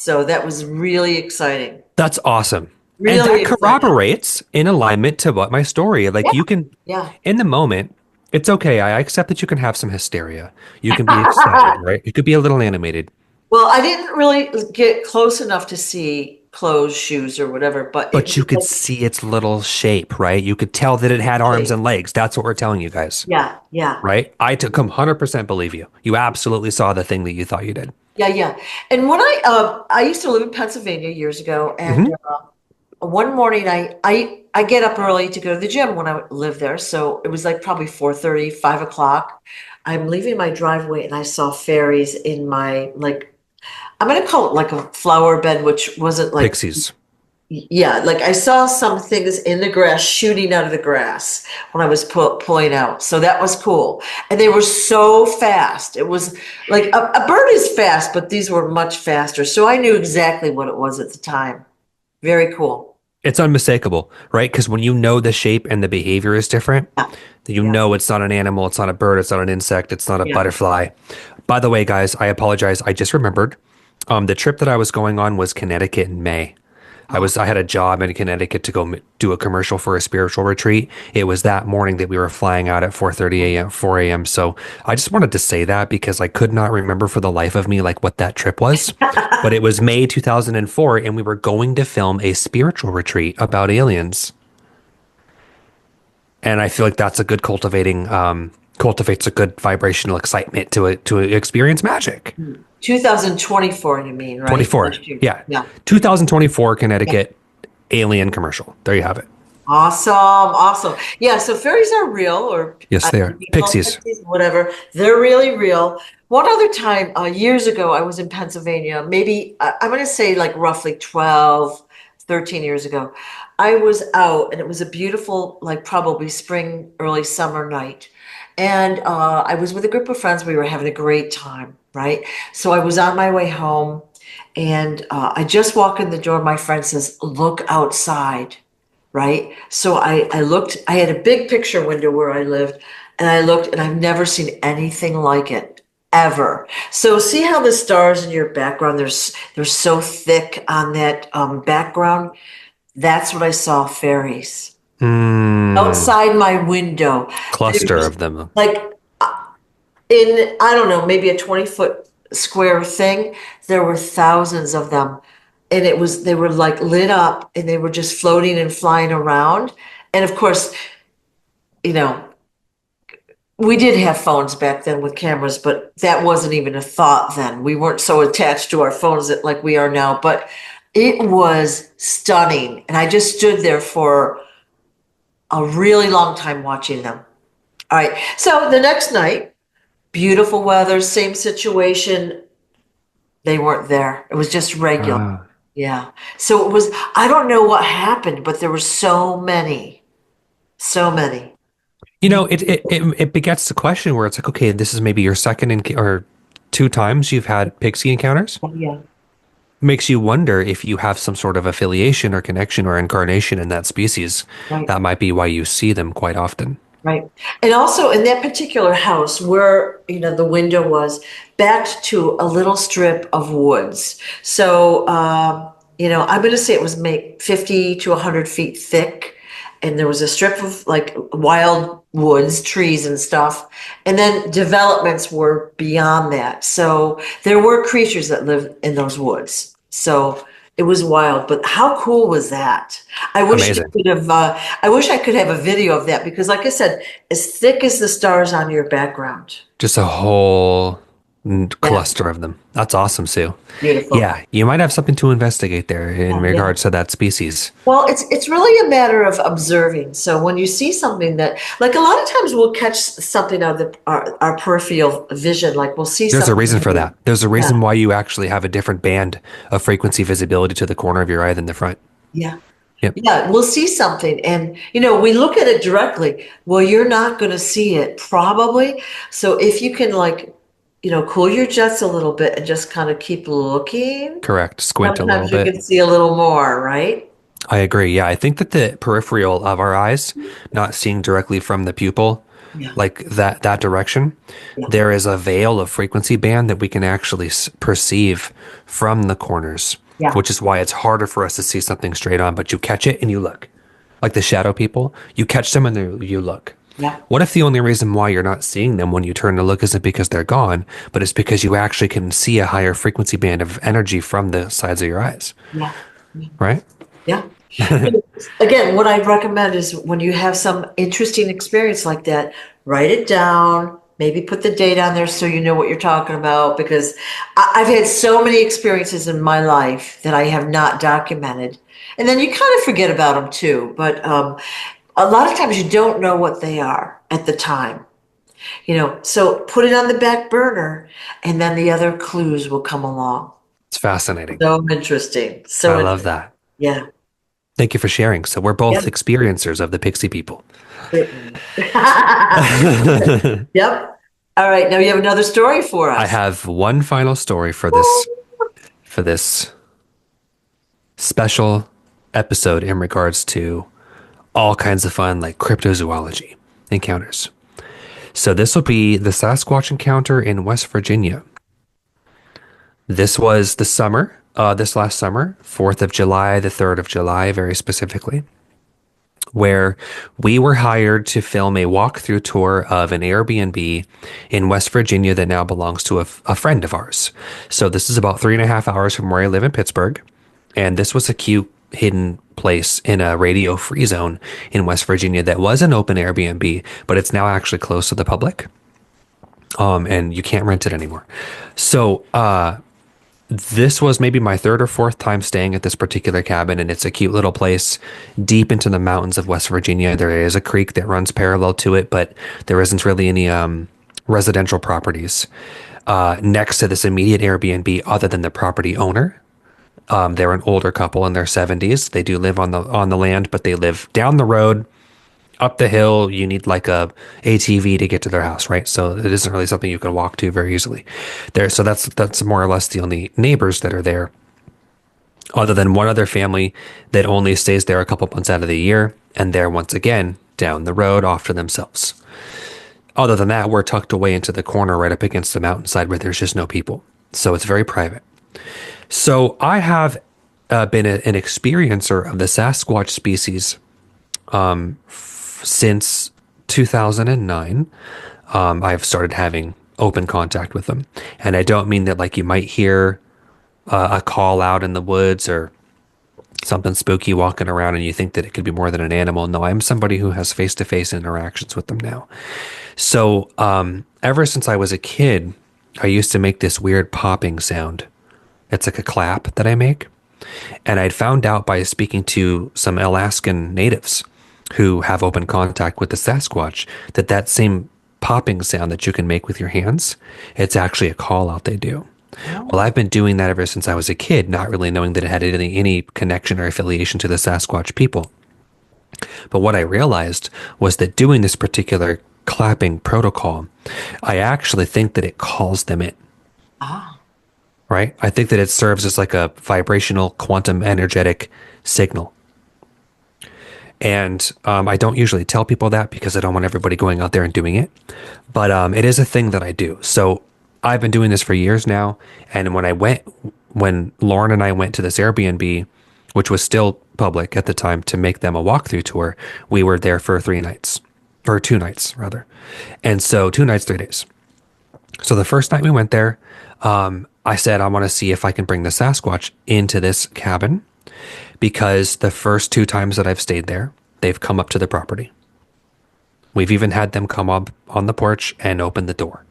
So that was really exciting. That's awesome. And Really that exciting. corroborates in alignment to what my story. Like Yeah. you can, Yeah. in the moment, it's okay. I accept that you can have some hysteria. You can be excited, right? You could be a little animated, Well, I didn't really get close enough to see clothes, shoes, or whatever, but it but you was could like see its little shape, right? You could tell that it had arms shape. and legs. That's what we're telling you guys, Yeah, yeah, right? I took 100% believe you. You absolutely saw the thing that you thought you did. yeah, yeah. And when I used to live in Pennsylvania years ago, and Hmm. one morning I get up early to go to the gym when I lived there, so it was like probably 4:30, 5 o'clock. I'm leaving my driveway and I saw fairies in my like I'm gonna call it like a flower bed, which wasn't like Pixies. yeah, like I saw some things in the grass shooting out of the grass when I was pulling out. So that was cool. And they were so fast. It was like a bird is fast, but these were much faster. So I knew exactly what it was at the time. Very cool. It's unmistakable, right? Because when you know the shape and the behavior is different, Yeah, you yeah, know it's not an animal, it's not a bird, it's not an insect, it's not a yeah. butterfly. By the way, guys, I apologize. I just remembered. The trip that I was going on was Connecticut in May. Oh, I had a job in Connecticut to go do a commercial for a spiritual retreat. It was that morning that we were flying out at 4:30 a.m., 4 a.m. So I just wanted to say that because I could not remember for the life of me like what that trip was. But it was May 2004 and we were going to film a spiritual retreat about aliens. And I feel like that's a good cultivates a good vibrational excitement to experience magic. 2024, you mean, right? 24. Last year. Yeah. Yeah. 2024 Yeah. Connecticut alien commercial. There you have it. Awesome, awesome. Yeah, so fairies are real, or Yes, they are. you call them Pixies. pixies, whatever. They're really real. One other time, years ago, I was in Pennsylvania, maybe I'm going to say like roughly 12, 13 years ago. I was out and it was a beautiful, like probably spring, early summer night. And I was with a group of friends. We were having a great time, right? So I was on my way home and I just walk in the door. My friend says, "Look outside." Right? So I looked, I had a big picture window where I lived, and I looked, and I've never seen anything like it ever. So see how the stars in your background, they're so thick on that background? That's what I saw, fairies. Hmm. Outside my window. There Cluster was of them. like in, I don't know, maybe a 20-foot square thing, there were thousands of them. And they were like lit up and they were just floating and flying around. And of course, you know, we did have phones back then with cameras, but that wasn't even a thought then. We weren't so attached to our phones that like we are now, but it was stunning. And I just stood there for a really long time watching them. All right. So the next night, beautiful weather, same situation. They weren't there. It was just regular. Ah. Yeah. So it was, I don't know what happened, but there were so many, so many. You know, it begets the question where it's like, okay, this is maybe your second or two times you've had pixie encounters. Oh, yeah. Makes you wonder if you have some sort of affiliation or connection or incarnation in that species. Right. That might be why you see them quite often. Right. And also in that particular house where, the window was backed to a little strip of woods. So, I'm going to say it was maybe 50 to 100 feet thick. And there was a strip of like wild woods, trees and stuff. And then developments were beyond that. So there were creatures that lived in those woods. So it was wild, but how cool was that? I wish I Amazing. could have. I wish I could have a video of that because, like I said, as thick as the stars on your background. Just a whole Yeah, cluster of them. That's awesome, Sue. beautiful. Yeah, you might have something to investigate there in Yeah. regards to that species. Well, it's really a matter of observing. So when you see something that, like a lot of times, we'll catch something out of our peripheral vision. Like we'll see There's a something. reason for that. There's a Yeah, reason why you actually have a different band of frequency visibility to the corner of your eye than the front. yeah. Yep, Yeah, we'll see something and we look at it directly. Well, you're not going to see it probably. So if you can like, cool your jets a little bit and just kind of keep looking, correct. Squint a little sometimes you bit. can see a little more, right? I agree. Yeah, I think that the peripheral of our eyes, not seeing directly from the pupil, Yeah, like that direction, yeah, there is a veil of frequency band that we can actually perceive from the corners, yeah, which is why it's harder for us to see something straight on, but you catch it and you look. Like the shadow people, you catch them and you look. yeah, What if the only reason why you're not seeing them when you turn to look isn't because they're gone, but it's because you actually can see a higher frequency band of energy from the sides of your eyes, yeah, right? yeah. Again, what I'd recommend is when you have some interesting experience like that, write it down, maybe put the date on there so you know what you're talking about. Because I've had so many experiences in my life that I have not documented. And then you kind of forget about them too. But a lot of times you don't know what they are at the time. So put it on the back burner and then the other clues will come along. It's fascinating. So interesting. I So love interesting. that. Yeah. Thank you for sharing. So we're Yeah. both experiencers of the Pixie people. Certainly. I Yep. All right. Now you have another story for us. have one final story for this special episode in regards to all kinds of fun like cryptozoology encounters. So this will be the Sasquatch encounter in West Virginia. This was the summer, this last summer, 4th of July, the 3rd of July, very specifically, where we were hired to film a walkthrough tour of an Airbnb in West Virginia that now belongs to a friend of ours. So this is about 3.5 hours from where I live in Pittsburgh. And this was a cute hidden place in a radio free zone in West Virginia that was an open Airbnb, but it's now actually closed to the public. And you can't rent it anymore. So, this was maybe my third or fourth time staying at this particular cabin, and it's a cute little place deep into the mountains of West Virginia. There is a creek that runs parallel to it, but there isn't really any residential properties next to this immediate Airbnb other than the property owner. They're an older couple in their 70s. They do live on the land, but they live down the road, up the hill. You need like a ATV to get to their house, right? So it isn't really something you can walk to very easily there. So that's more or less the only neighbors that are there, other than one other family that only stays there a couple months out of the year, and they're once again down the road off to themselves. Other than that, we're tucked away into the corner right up against the mountainside where there's just no people. So it's very private. So I have been an experiencer of the Sasquatch species since 2009. I've started having open contact with them. And I don't mean that like you might hear a call out in the woods or something spooky walking around and you think that it could be more than an animal. No, I'm somebody who has face to face interactions with them now. So ever since I was a kid, I used to make this weird popping sound. It's like a clap that I make. And I'd found out by speaking to some Alaskan natives who have open contact with the Sasquatch that same popping sound that you can make with your hands, it's actually a call out they do. Well, I've been doing that ever since I was a kid, not really knowing that it had any connection or affiliation to the Sasquatch people. But what I realized was that doing this particular clapping protocol, I actually think that it calls them in, Ah, right? I think that it serves as like a vibrational quantum energetic signal. And I don't usually tell people that because I don't want everybody going out there and doing it. But it is a thing that I do. So I've been doing this for years now. And when Lauren and I went to this Airbnb, which was still public at the time to make them a walkthrough tour, we were there for 3 nights, or 2 nights rather. And so 2 nights, 3 days. So the first night we went there, I said, I want to see if I can bring the Sasquatch into this cabin because the first 2 times that I've stayed there, they've come up to the property. We've even had them come up on the porch and open the door.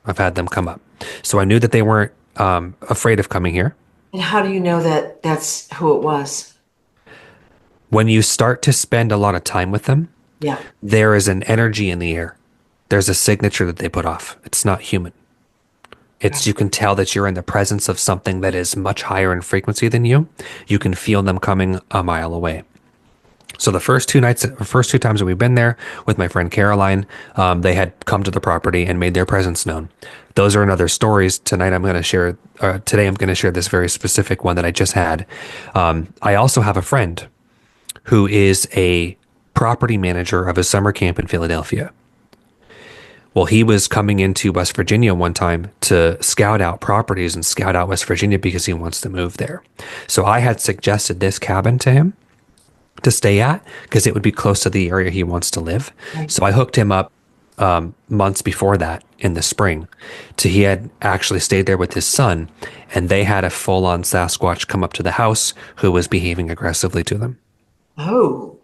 I've had them come up. So I knew that they weren't afraid of coming here. And how do you know that that's who it was? When you start to spend a lot of time with them, Yeah. there is an energy in the air. There's a signature that they put off. It's not human. You can tell that you're in the presence of something that is much higher in frequency than you. You can feel them coming a mile away. So the first 2 times that we've been there with my friend Caroline, they had come to the property and made their presence known. Those are another stories. Today I'm going to share this very specific one that I just had. I also have a friend who is a property manager of a summer camp in Philadelphia. Well, he was coming into West Virginia one time to scout out properties and scout out West Virginia because he wants to move there. So I had suggested this cabin to him to stay at because it would be close to the area he wants to live. Right. So I hooked him up months before that in the spring. He had actually stayed there with his son, and they had a full-on Sasquatch come up to the house who was behaving aggressively to them. Oh,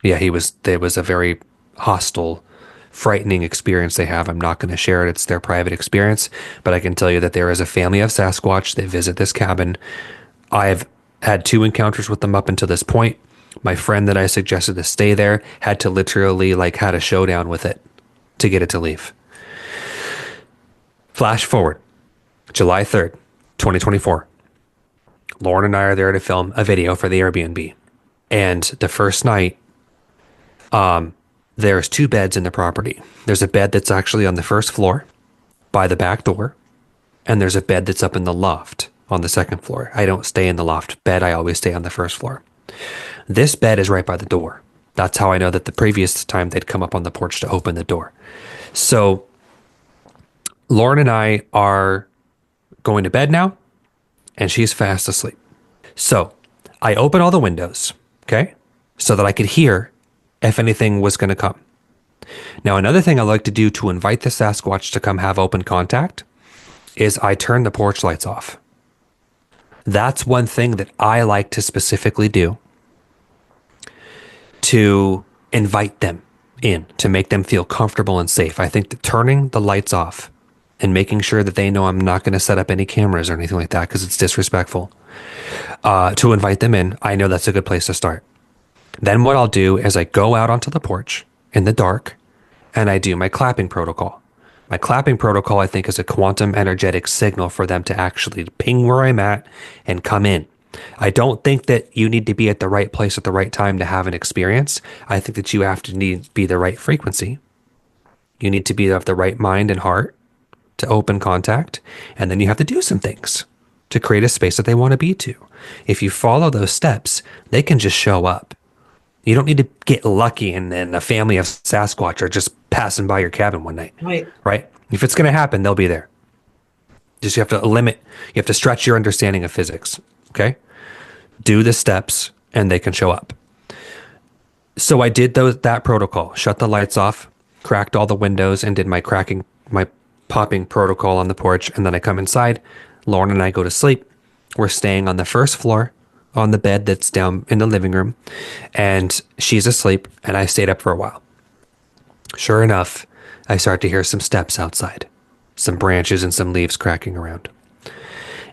Yeah, there was a very hostile, frightening experience they have. I'm not going to share it. It's their private experience, but I can tell you that there is a family of Sasquatch that visit this cabin. I've had 2 encounters with them up until this point. My friend that I suggested to stay there had to literally had a showdown with it to get it to leave. Flash forward, July 3rd, 2024. Lauren and I are there to film a video for the Airbnb. And the first night, there's 2 beds in the property. There's a bed that's actually on the first floor by the back door, and there's a bed that's up in the loft on the second floor. I don't stay in the loft bed. I always stay on the first floor. This bed is right by the door. That's how I know that the previous time they'd come up on the porch to open the door. So Lauren and I are going to bed now, and she's fast asleep. So I open all the windows, okay, so that I could hear if anything was going to come. Now, another thing I like to do to invite the Sasquatch to come have open contact is I turn the porch lights off. That's one thing that I like to specifically do to invite them in, to make them feel comfortable and safe. I think that turning the lights off and making sure that they know I'm not going to set up any cameras or anything like that because it's disrespectful, to invite them in, I know that's a good place to start. Then what I'll do is I go out onto the porch in the dark and I do my clapping protocol. My clapping protocol, I think, is a quantum energetic signal for them to actually ping where I'm at and come in. I don't think that you need to be at the right place at the right time to have an experience. I think that you have to be the right frequency. You need to be of the right mind and heart to open contact. And then you have to do some things to create a space that they want to be to. If you follow those steps, they can just show up. You don't need to get lucky and then a family of Sasquatch are just passing by your cabin one night. Right? If it's going to happen, they'll be there. Just you have to stretch your understanding of physics. Okay? Do the steps and they can show up. So I did that protocol, shut the lights off, cracked all the windows and did my popping protocol on the porch. And then I come inside. Lauren and I go to sleep. We're staying on the first floor on the bed that's down in the living room, and she's asleep, and I stayed up for a while. Sure enough, I start to hear some steps outside, some branches and some leaves cracking around.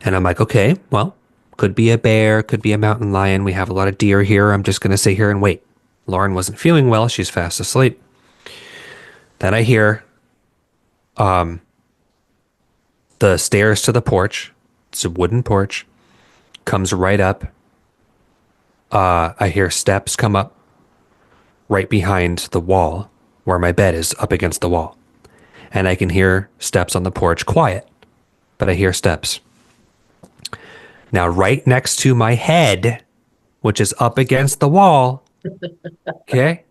And I'm like, okay, well, could be a bear, could be a mountain lion. We have a lot of deer here. I'm just going to sit here and wait. Lauren wasn't feeling well. She's fast asleep. Then I hear the stairs to the porch. It's a wooden porch. Comes right up. I hear steps come up right behind the wall where my bed is up against the wall. And I can hear steps on the porch, quiet, but I hear steps. Now, right next to my head, which is up against the wall, Okay.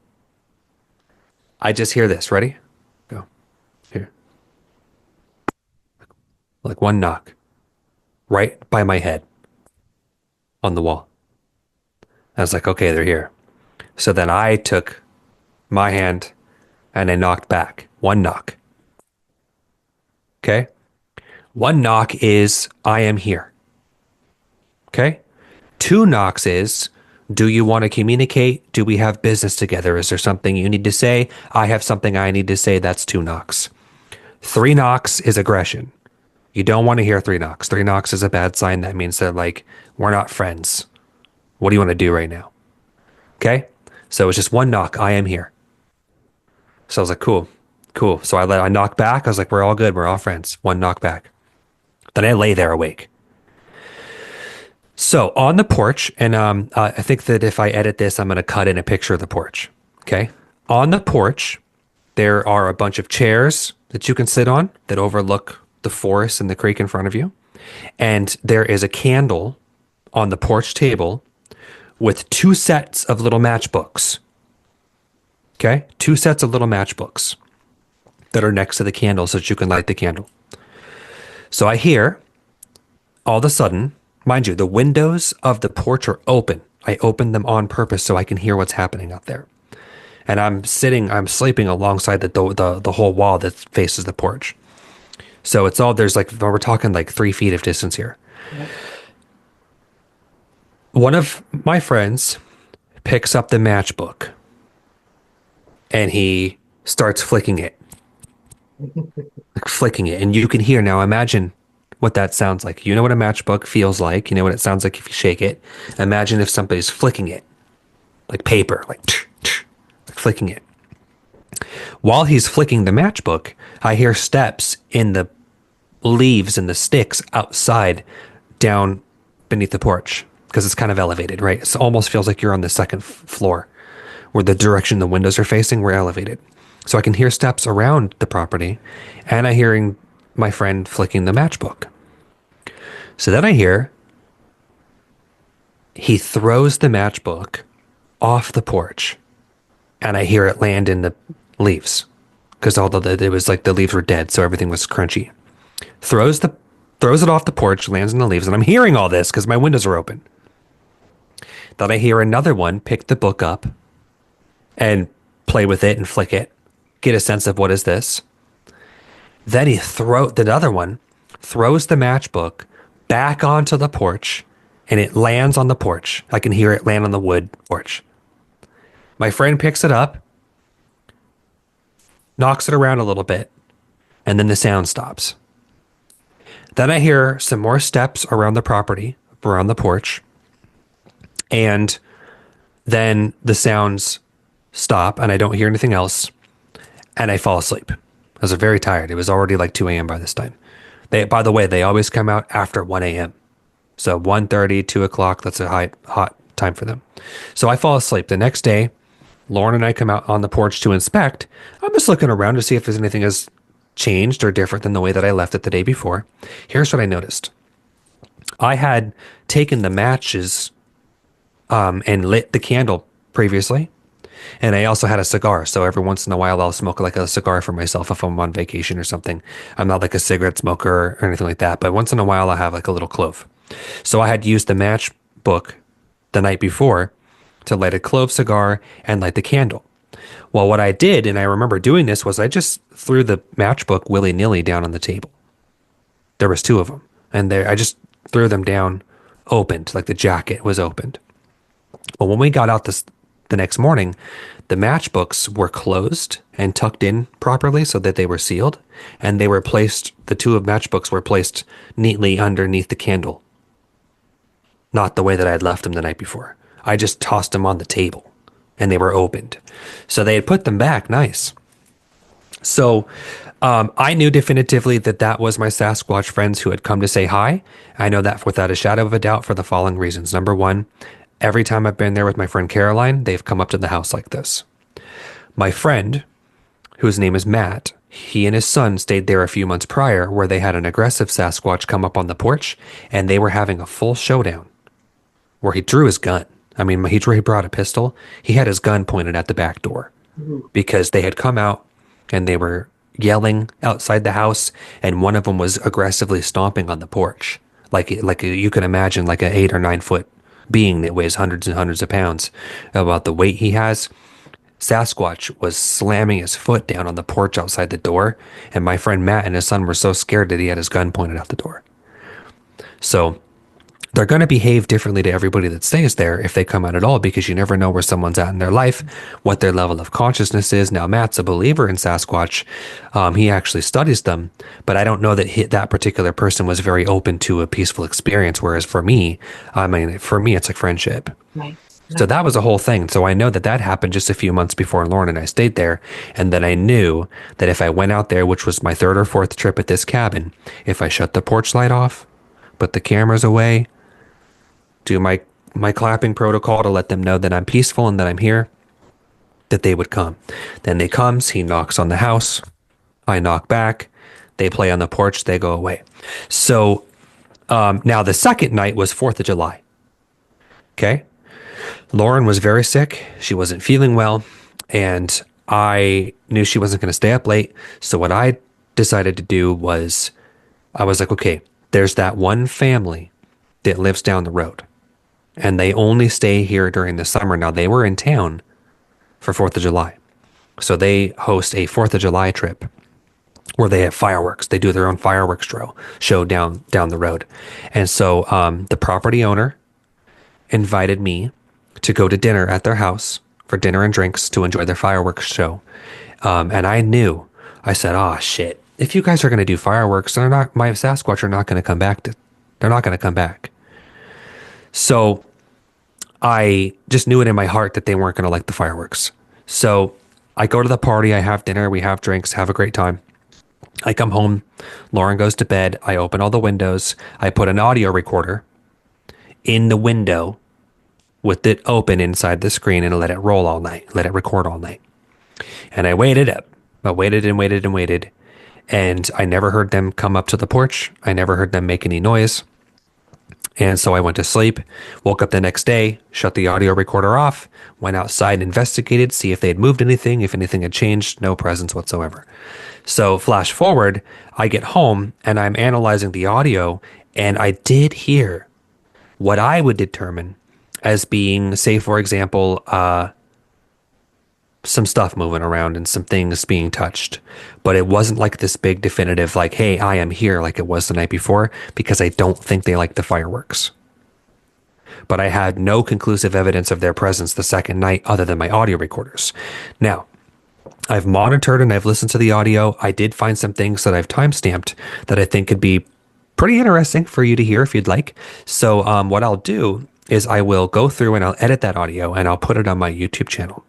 I just hear this. Ready? Go. Here. Like one knock right by my head on the wall. I was like, okay, they're here. So then I took my hand and I knocked back. One knock. Okay. One knock is, I am here. Okay. Two knocks is, do you want to communicate? Do we have business together? Is there something you need to say? I have something I need to say. That's two knocks. Three knocks is aggression. You don't want to hear three knocks. Three knocks is a bad sign. That means that, like, we're not friends. What do you want to do right now? Okay. So it's just one knock. I am here. So I was like, cool, cool. So I knocked back. I was like, we're all good. We're all friends. One knock back. Then I lay there awake. So on the porch, and I think that if I edit this, I'm going to cut in a picture of the porch. Okay. On the porch, there are a bunch of chairs that you can sit on that overlook the forest and the creek in front of you. And there is a candle on the porch table with two sets of little matchbooks. Okay. Two sets of little matchbooks that are next to the candle so that you can light the candle. So I hear all of a sudden, mind you, the windows of the porch are open. I opened them on purpose so I can hear what's happening out there. And I'm sleeping alongside the whole wall that faces the porch. So it's all, there's like, we're talking like 3 feet of distance here. Yep. One of my friends picks up the matchbook and he starts flicking it, like flicking it. And you can hear now, imagine what that sounds like. You know what a matchbook feels like. You know what it sounds like if you shake it. Imagine if somebody's flicking it, like paper, like flicking it. While he's flicking the matchbook, I hear steps in the leaves and the sticks outside down beneath the porch because it's kind of elevated, right? It almost feels like you're on the second floor where the direction the windows are facing, we're elevated. So I can hear steps around the property and I hearing my friend flicking the matchbook. So then I hear he throws the matchbook off the porch and I hear it land in the leaves because although it was like the leaves were dead, so everything was crunchy. Throws it off the porch, lands in the leaves, and I'm hearing all this because my windows are open. Then I hear another one pick the book up and play with it and flick it, get a sense of what is this. Then the other one throws the matchbook back onto the porch and it lands on the porch. I can hear it land on the wood porch. My friend picks it up, knocks it around a little bit, and then the sound stops. Then I hear some more steps around the property, around the porch, and then the sounds stop and I don't hear anything else and I fall asleep. I was very tired. It was already like 2 a.m. by this time. By the way, they always come out after 1 a.m. So 1:30, 2 o'clock, that's a hot time for them. So I fall asleep. The next day, Lauren and I come out on the porch to inspect. I'm just looking around to see if there's anything has changed or different than the way that I left it the day before. Here's what I noticed. I had taken the matches and lit the candle previously. And I also had a cigar. So every once in a while, I'll smoke like a cigar for myself if I'm on vacation or something. I'm not like a cigarette smoker or anything like that. But once in a while, I'll have like a little clove. So I had used the matchbook the night before to light a clove cigar and light the candle. Well, what I did, and I remember doing this, was I just threw the matchbook willy-nilly down on the table. There was two of them. And I just threw them down opened, like the jacket was opened. But when we got out the next morning, the matchbooks were closed and tucked in properly so that they were sealed. And they were placed, the two of matchbooks were placed neatly underneath the candle. Not the way that I had left them the night before. I just tossed them on the table and they were opened. So they had put them back nice. So I knew definitively that that was my Sasquatch friends who had come to say hi. I know that without a shadow of a doubt for the following reasons. Number one, every time I've been there with my friend Caroline, they've come up to the house like this. My friend, whose name is Matt, he and his son stayed there a few months prior where they had an aggressive Sasquatch come up on the porch and they were having a full showdown where he drew his gun I mean, he brought a pistol. He had his gun pointed at the back door Ooh, because they had come out and they were yelling outside the house, and one of them was aggressively stomping on the porch, like you can imagine, like an 8 or 9 foot being that weighs hundreds and hundreds of pounds. About the weight he has, Sasquatch was slamming his foot down on the porch outside the door, and my friend Matt and his son were so scared that he had his gun pointed out the door. So they're going to behave differently to everybody that stays there if they come out at all, because you never know where someone's at in their life, what their level of consciousness is. Now, Matt's a believer in Sasquatch. He actually studies them, but I don't know that that particular person was very open to a peaceful experience. Whereas for me, I mean, for me, it's like friendship. right, So right. that was a whole thing. So I know that that happened just a few months before Lauren and I stayed there. And then I knew that if I went out there, which was my third or fourth trip at this cabin, if I shut the porch light off, put the cameras away, do my clapping protocol to let them know that I'm peaceful and that I'm here, that they would come. Then they comes, he knocks on the house, I knock back, they play on the porch, they go away. So now the second night was 4th of July. Okay. Lauren was very sick. She wasn't feeling well. And I knew she wasn't going to stay up late. So what I decided to do was I was like, okay, there's that one family that lives down the road, and they only stay here during the summer. Now, they were in town for 4th of July. So they host a 4th of July trip where they have fireworks. They do their own fireworks show down the road. And so the property owner invited me to go to dinner at their house for dinner and drinks to enjoy their fireworks show. And I knew, I said, oh shit, if you guys are going to do fireworks, they're not, my Sasquatch are not going to come back. They're not going to come back. So I just knew it in my heart that they weren't going to like the fireworks. So I go to the party, I have dinner, we have drinks, have a great time. I come home, Lauren goes to bed, I open all the windows, I put an audio recorder in the window with it open inside the screen and let it roll all night, let it record all night. And I waited up. I waited and waited and waited. And I never heard them come up to the porch. I never heard them make any noise. And so I went to sleep, woke up the next day, shut the audio recorder off, went outside, investigated, see if they had moved anything, if anything had changed, no presence whatsoever. So flash forward, I get home and I'm analyzing the audio, and I did hear what I would determine as being, say, for example, some stuff moving around and some things being touched. But it wasn't like this big definitive, like, hey, I am here, like it was the night before, because I don't think they like the fireworks. But I had no conclusive evidence of their presence the second night other than my audio recorders. Now, I've monitored and I've listened to the audio. I did find some things that I've timestamped that I think could be pretty interesting for you to hear if you'd like. So what I'll do is I will go through and I'll edit that audio and I'll put it on my YouTube channel.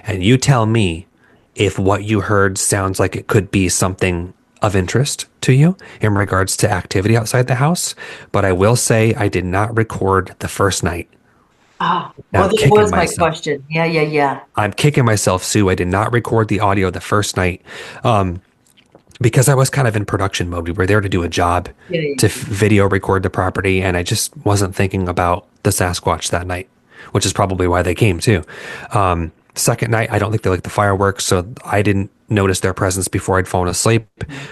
And you tell me if what you heard sounds like it could be something of interest to you in regards to activity outside the house. But I will say I did not record the first night. Ah, Now well, I'm that kicking was my myself. question. Yeah, yeah, yeah. I'm kicking myself, Sue. I did not record the audio the first night because I was kind of in production mode. We were there to do a job Yeah, to yeah, video record the property, and I just wasn't thinking about the Sasquatch that night, which is probably why they came too. Second night, I don't think they like the fireworks, so I didn't notice their presence before I'd fallen asleep.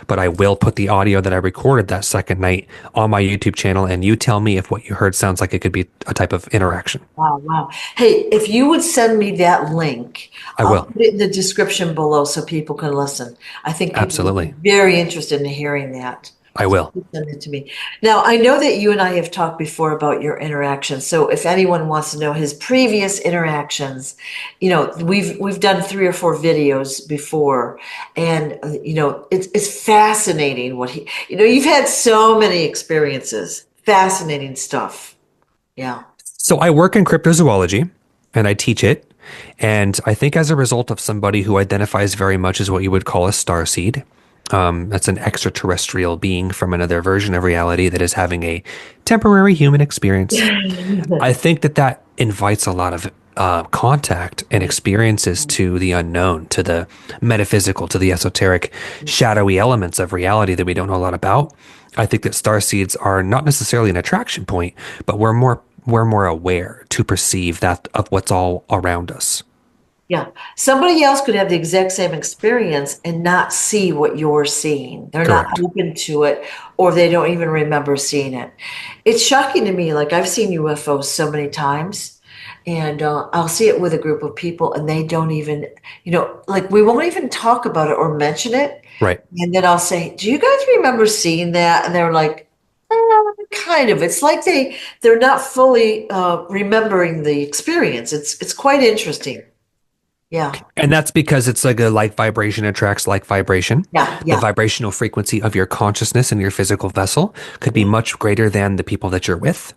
But I will put the audio that I recorded that second night on my YouTube channel, and you tell me if what you heard sounds like it could be a type of interaction. wow, wow. Hey, if you would send me that link, I I'll will. put it in the description below so people can listen. I think people would be Absolutely. very interested in hearing that. I will. Please send it to me. Now, I know that you and I have talked before about your interactions. So if anyone wants to know his previous interactions, we've done 3 or 4 videos before, and it's fascinating what you've had so many experiences, fascinating stuff. Yeah. So I work in cryptozoology and I teach it. And I think as a result of somebody who identifies very much as what you would call a starseed, that's an extraterrestrial being from another version of reality that is having a temporary human experience. I think that that invites a lot of contact and experiences to the unknown, to the metaphysical, to the esoteric, shadowy elements of reality that we don't know a lot about. I think that starseeds are not necessarily an attraction point, but we're we're more aware to perceive that of what's all around us. Yeah. Somebody else could have the exact same experience and not see what you're seeing. They're not Correct. open to it, or they don't even remember seeing it. It's shocking to me. Like I've seen UFOs so many times, and I'll see it with a group of people, and they don't even, like we won't even talk about it or mention it. Right. And then I'll say, "Do you guys remember seeing that?" And they're like, kind of. It's like they're not fully remembering the experience. It's quite interesting. Yeah. And that's because it's like a like vibration attracts like vibration. Yeah, The yeah, vibrational frequency of your consciousness and your physical vessel could be much greater than the people that you're with.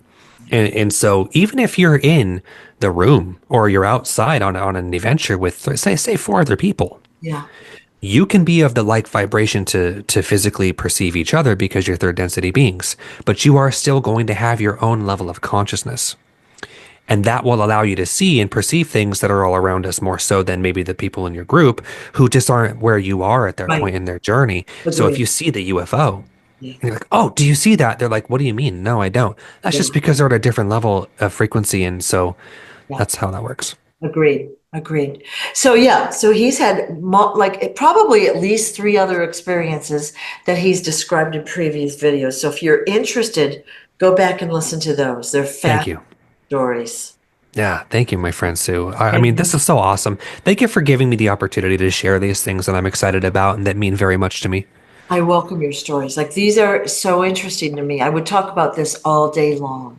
And so even if you're in the room or you're outside on an adventure with say four other people, yeah, you can be of the like vibration to physically perceive each other because you're third density beings, but you are still going to have your own level of consciousness. And that will allow you to see and perceive things that are all around us more so than maybe the people in your group who just aren't where you are at their right. point in their journey. So if Agree. you see the UFO Yeah, and you're like, oh, do you see that? They're like, what do you mean? No, I don't. That's yeah, just because they're at a different level of frequency. And so yeah. that's how that works. Agreed. Agreed. So yeah, so he's had probably at least three other experiences that he's described in previous videos. So if you're interested, go back and listen to those. They're Thank fast you. stories. Yeah, thank you, my friend Sue. I And mean, this is so awesome. Thank you for giving me the opportunity to share these things that I'm excited about and that mean very much to me. I welcome your stories. Like these are so interesting to me. I would talk about this all day long.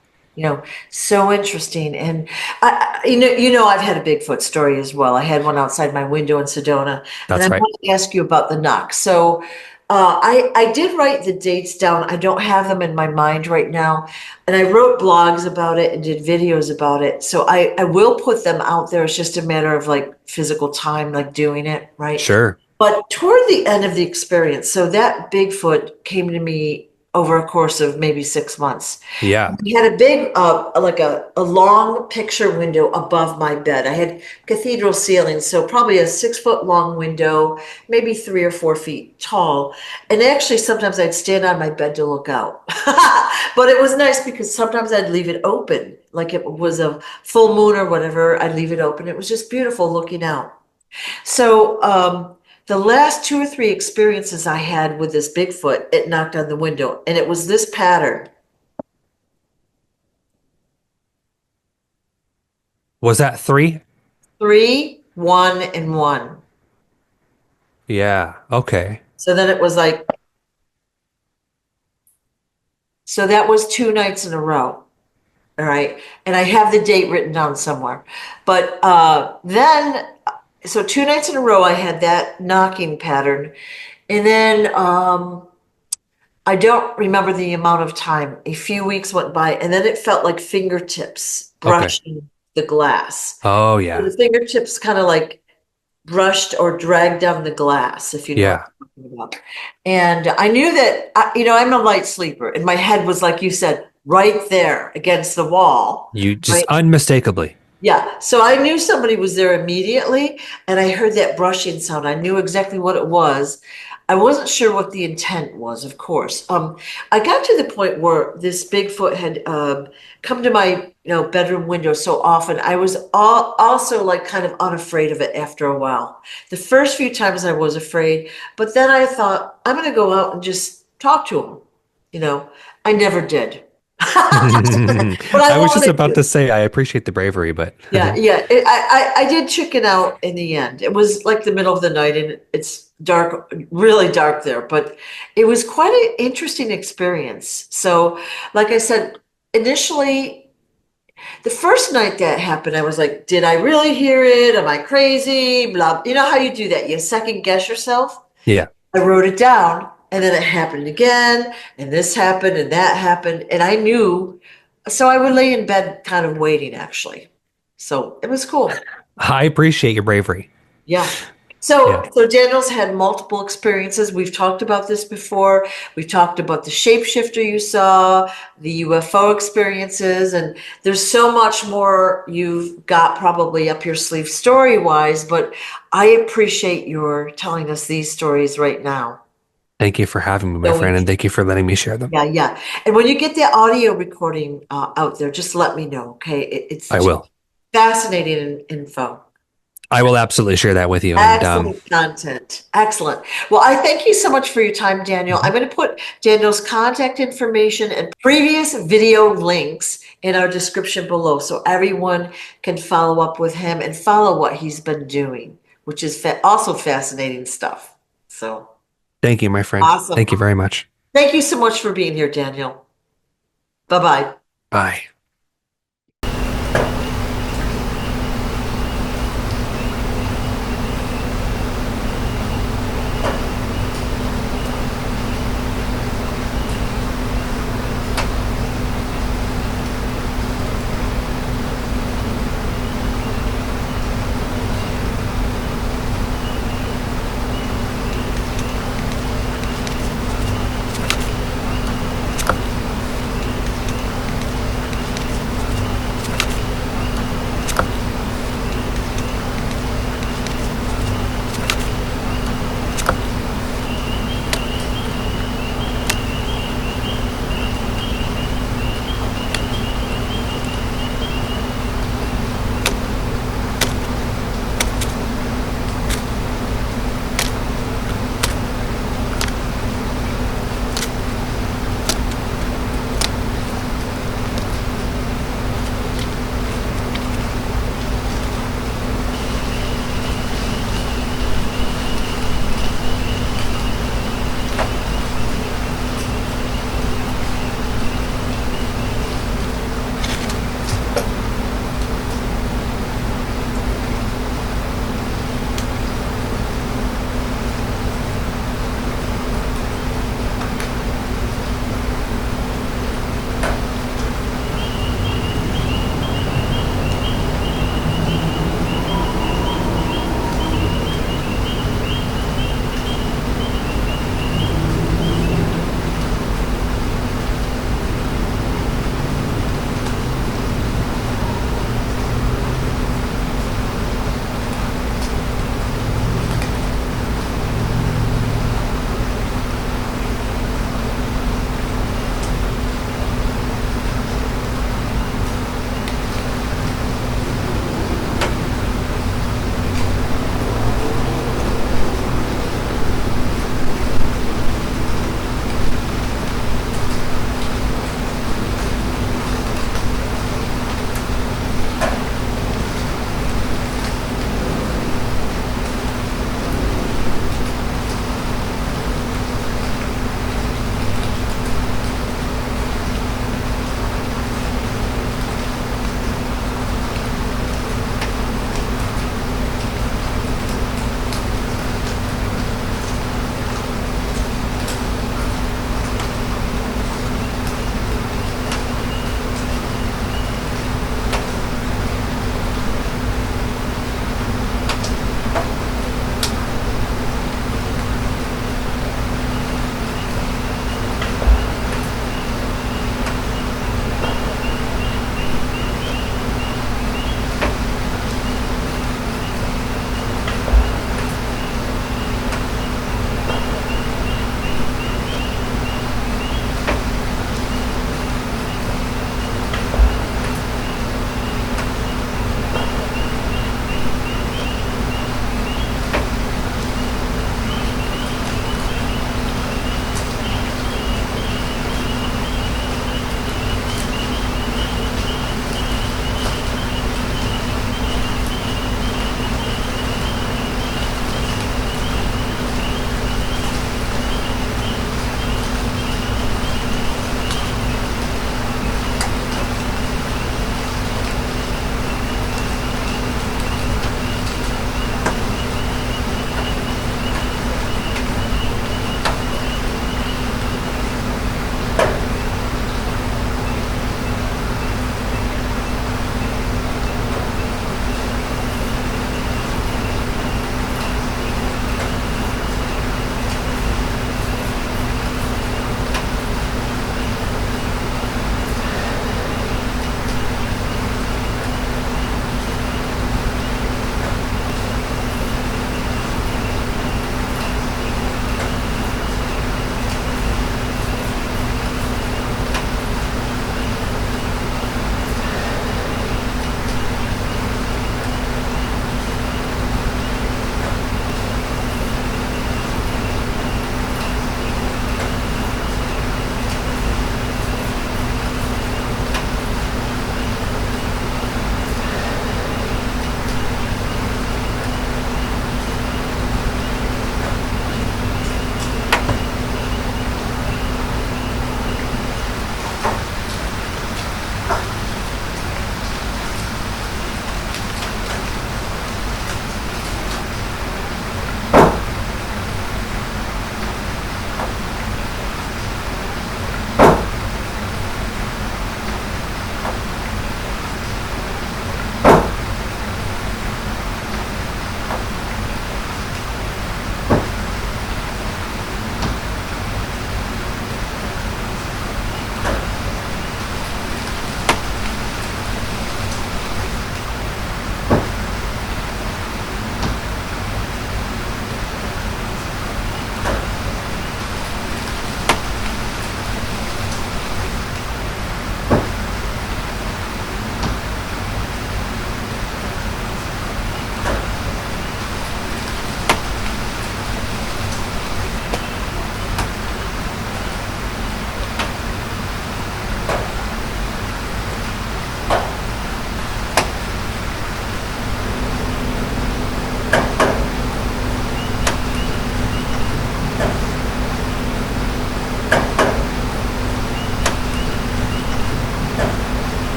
So interesting. And I've had a Bigfoot story as well. I had one outside my window in Sedona, and I That's right. want to ask you about the knock. So, I did write the dates down. I don't have them in my mind right now, and I wrote blogs about it and did videos about it. So I will put them out there. It's just a matter of like physical time, like doing it, right? Sure. But toward the end of the experience, so that Bigfoot came to me over a course of maybe 6 months. Yeah. He had a big, like a long picture window above my bed. I had cathedral ceilings, so probably a 6 foot long window, maybe 3 or 4 feet tall. And actually, sometimes I'd stand on my bed to look out. But it was nice because sometimes I'd leave it open, like it was a full moon or whatever. I'd leave it open. It was just beautiful looking out. So, the last two or three experiences I had with this Bigfoot, it knocked on the window, and it was this pattern. Was that three? Three, one, and one. Yeah. Okay. So then it was like, so that was 2 nights in a row. All right. And I have the date written down somewhere. But so 2 nights in a row, I had that knocking pattern. And then I don't remember the amount of time. A few weeks went by, and then it felt like fingertips Okay. brushing the glass. Oh, So yeah. the fingertips kind of like brushed or dragged down the glass, if you know what Yeah. I'm talking about. And I knew that, I'm a light sleeper, and my head was, like you said, right there against the wall, You just right? unmistakably. Yeah. So I knew somebody was there immediately, and I heard that brushing sound. I knew exactly what it was. I wasn't sure what the intent was, of course. I got to the point where this Bigfoot had come to my bedroom window so often. I was also like kind of unafraid of it after a while. The first few times I was afraid, but then I thought I'm going to go out and just talk to him. You know, I never did, but I I was just wanted about to. to say I appreciate the bravery, but Yeah, yeah. I did chicken out in the end. It was like the middle of the night and it's dark, really dark there, but it was quite an interesting experience. So, like I said, initially, the first night that happened, I was like, did I really hear it? Am I crazy? Blah. You know how you do that? You second guess yourself. yeah. I wrote it down and then it happened again, and this happened and that happened, and I knew. So I would lay in bed kind of waiting actually. So it was cool. I appreciate your bravery. Yeah. So Yeah. so Daniel's had multiple experiences. We've talked about this before. We've talked about the shapeshifter you saw, the UFO experiences, and there's so much more you've got probably up your sleeve story-wise, but I appreciate your telling us these stories right now. Thank you for having me, my So friend, and thank you for letting me share them. yeah, yeah. And when you get the audio recording out there, just let me know, okay? It's I just will. fascinating info. I will absolutely share that with you. And Excellent content. Excellent. Well, I thank you so much for your time, Daniel. I'm mhm. going to put Daniel's contact information and previous video links in our description below so everyone can follow up with him and follow what he's been doing, which is also fascinating stuff. So Thank you, my friend. awesome. Thank you very much. Thank you so much for being here, Daniel. Bye bye. Bye.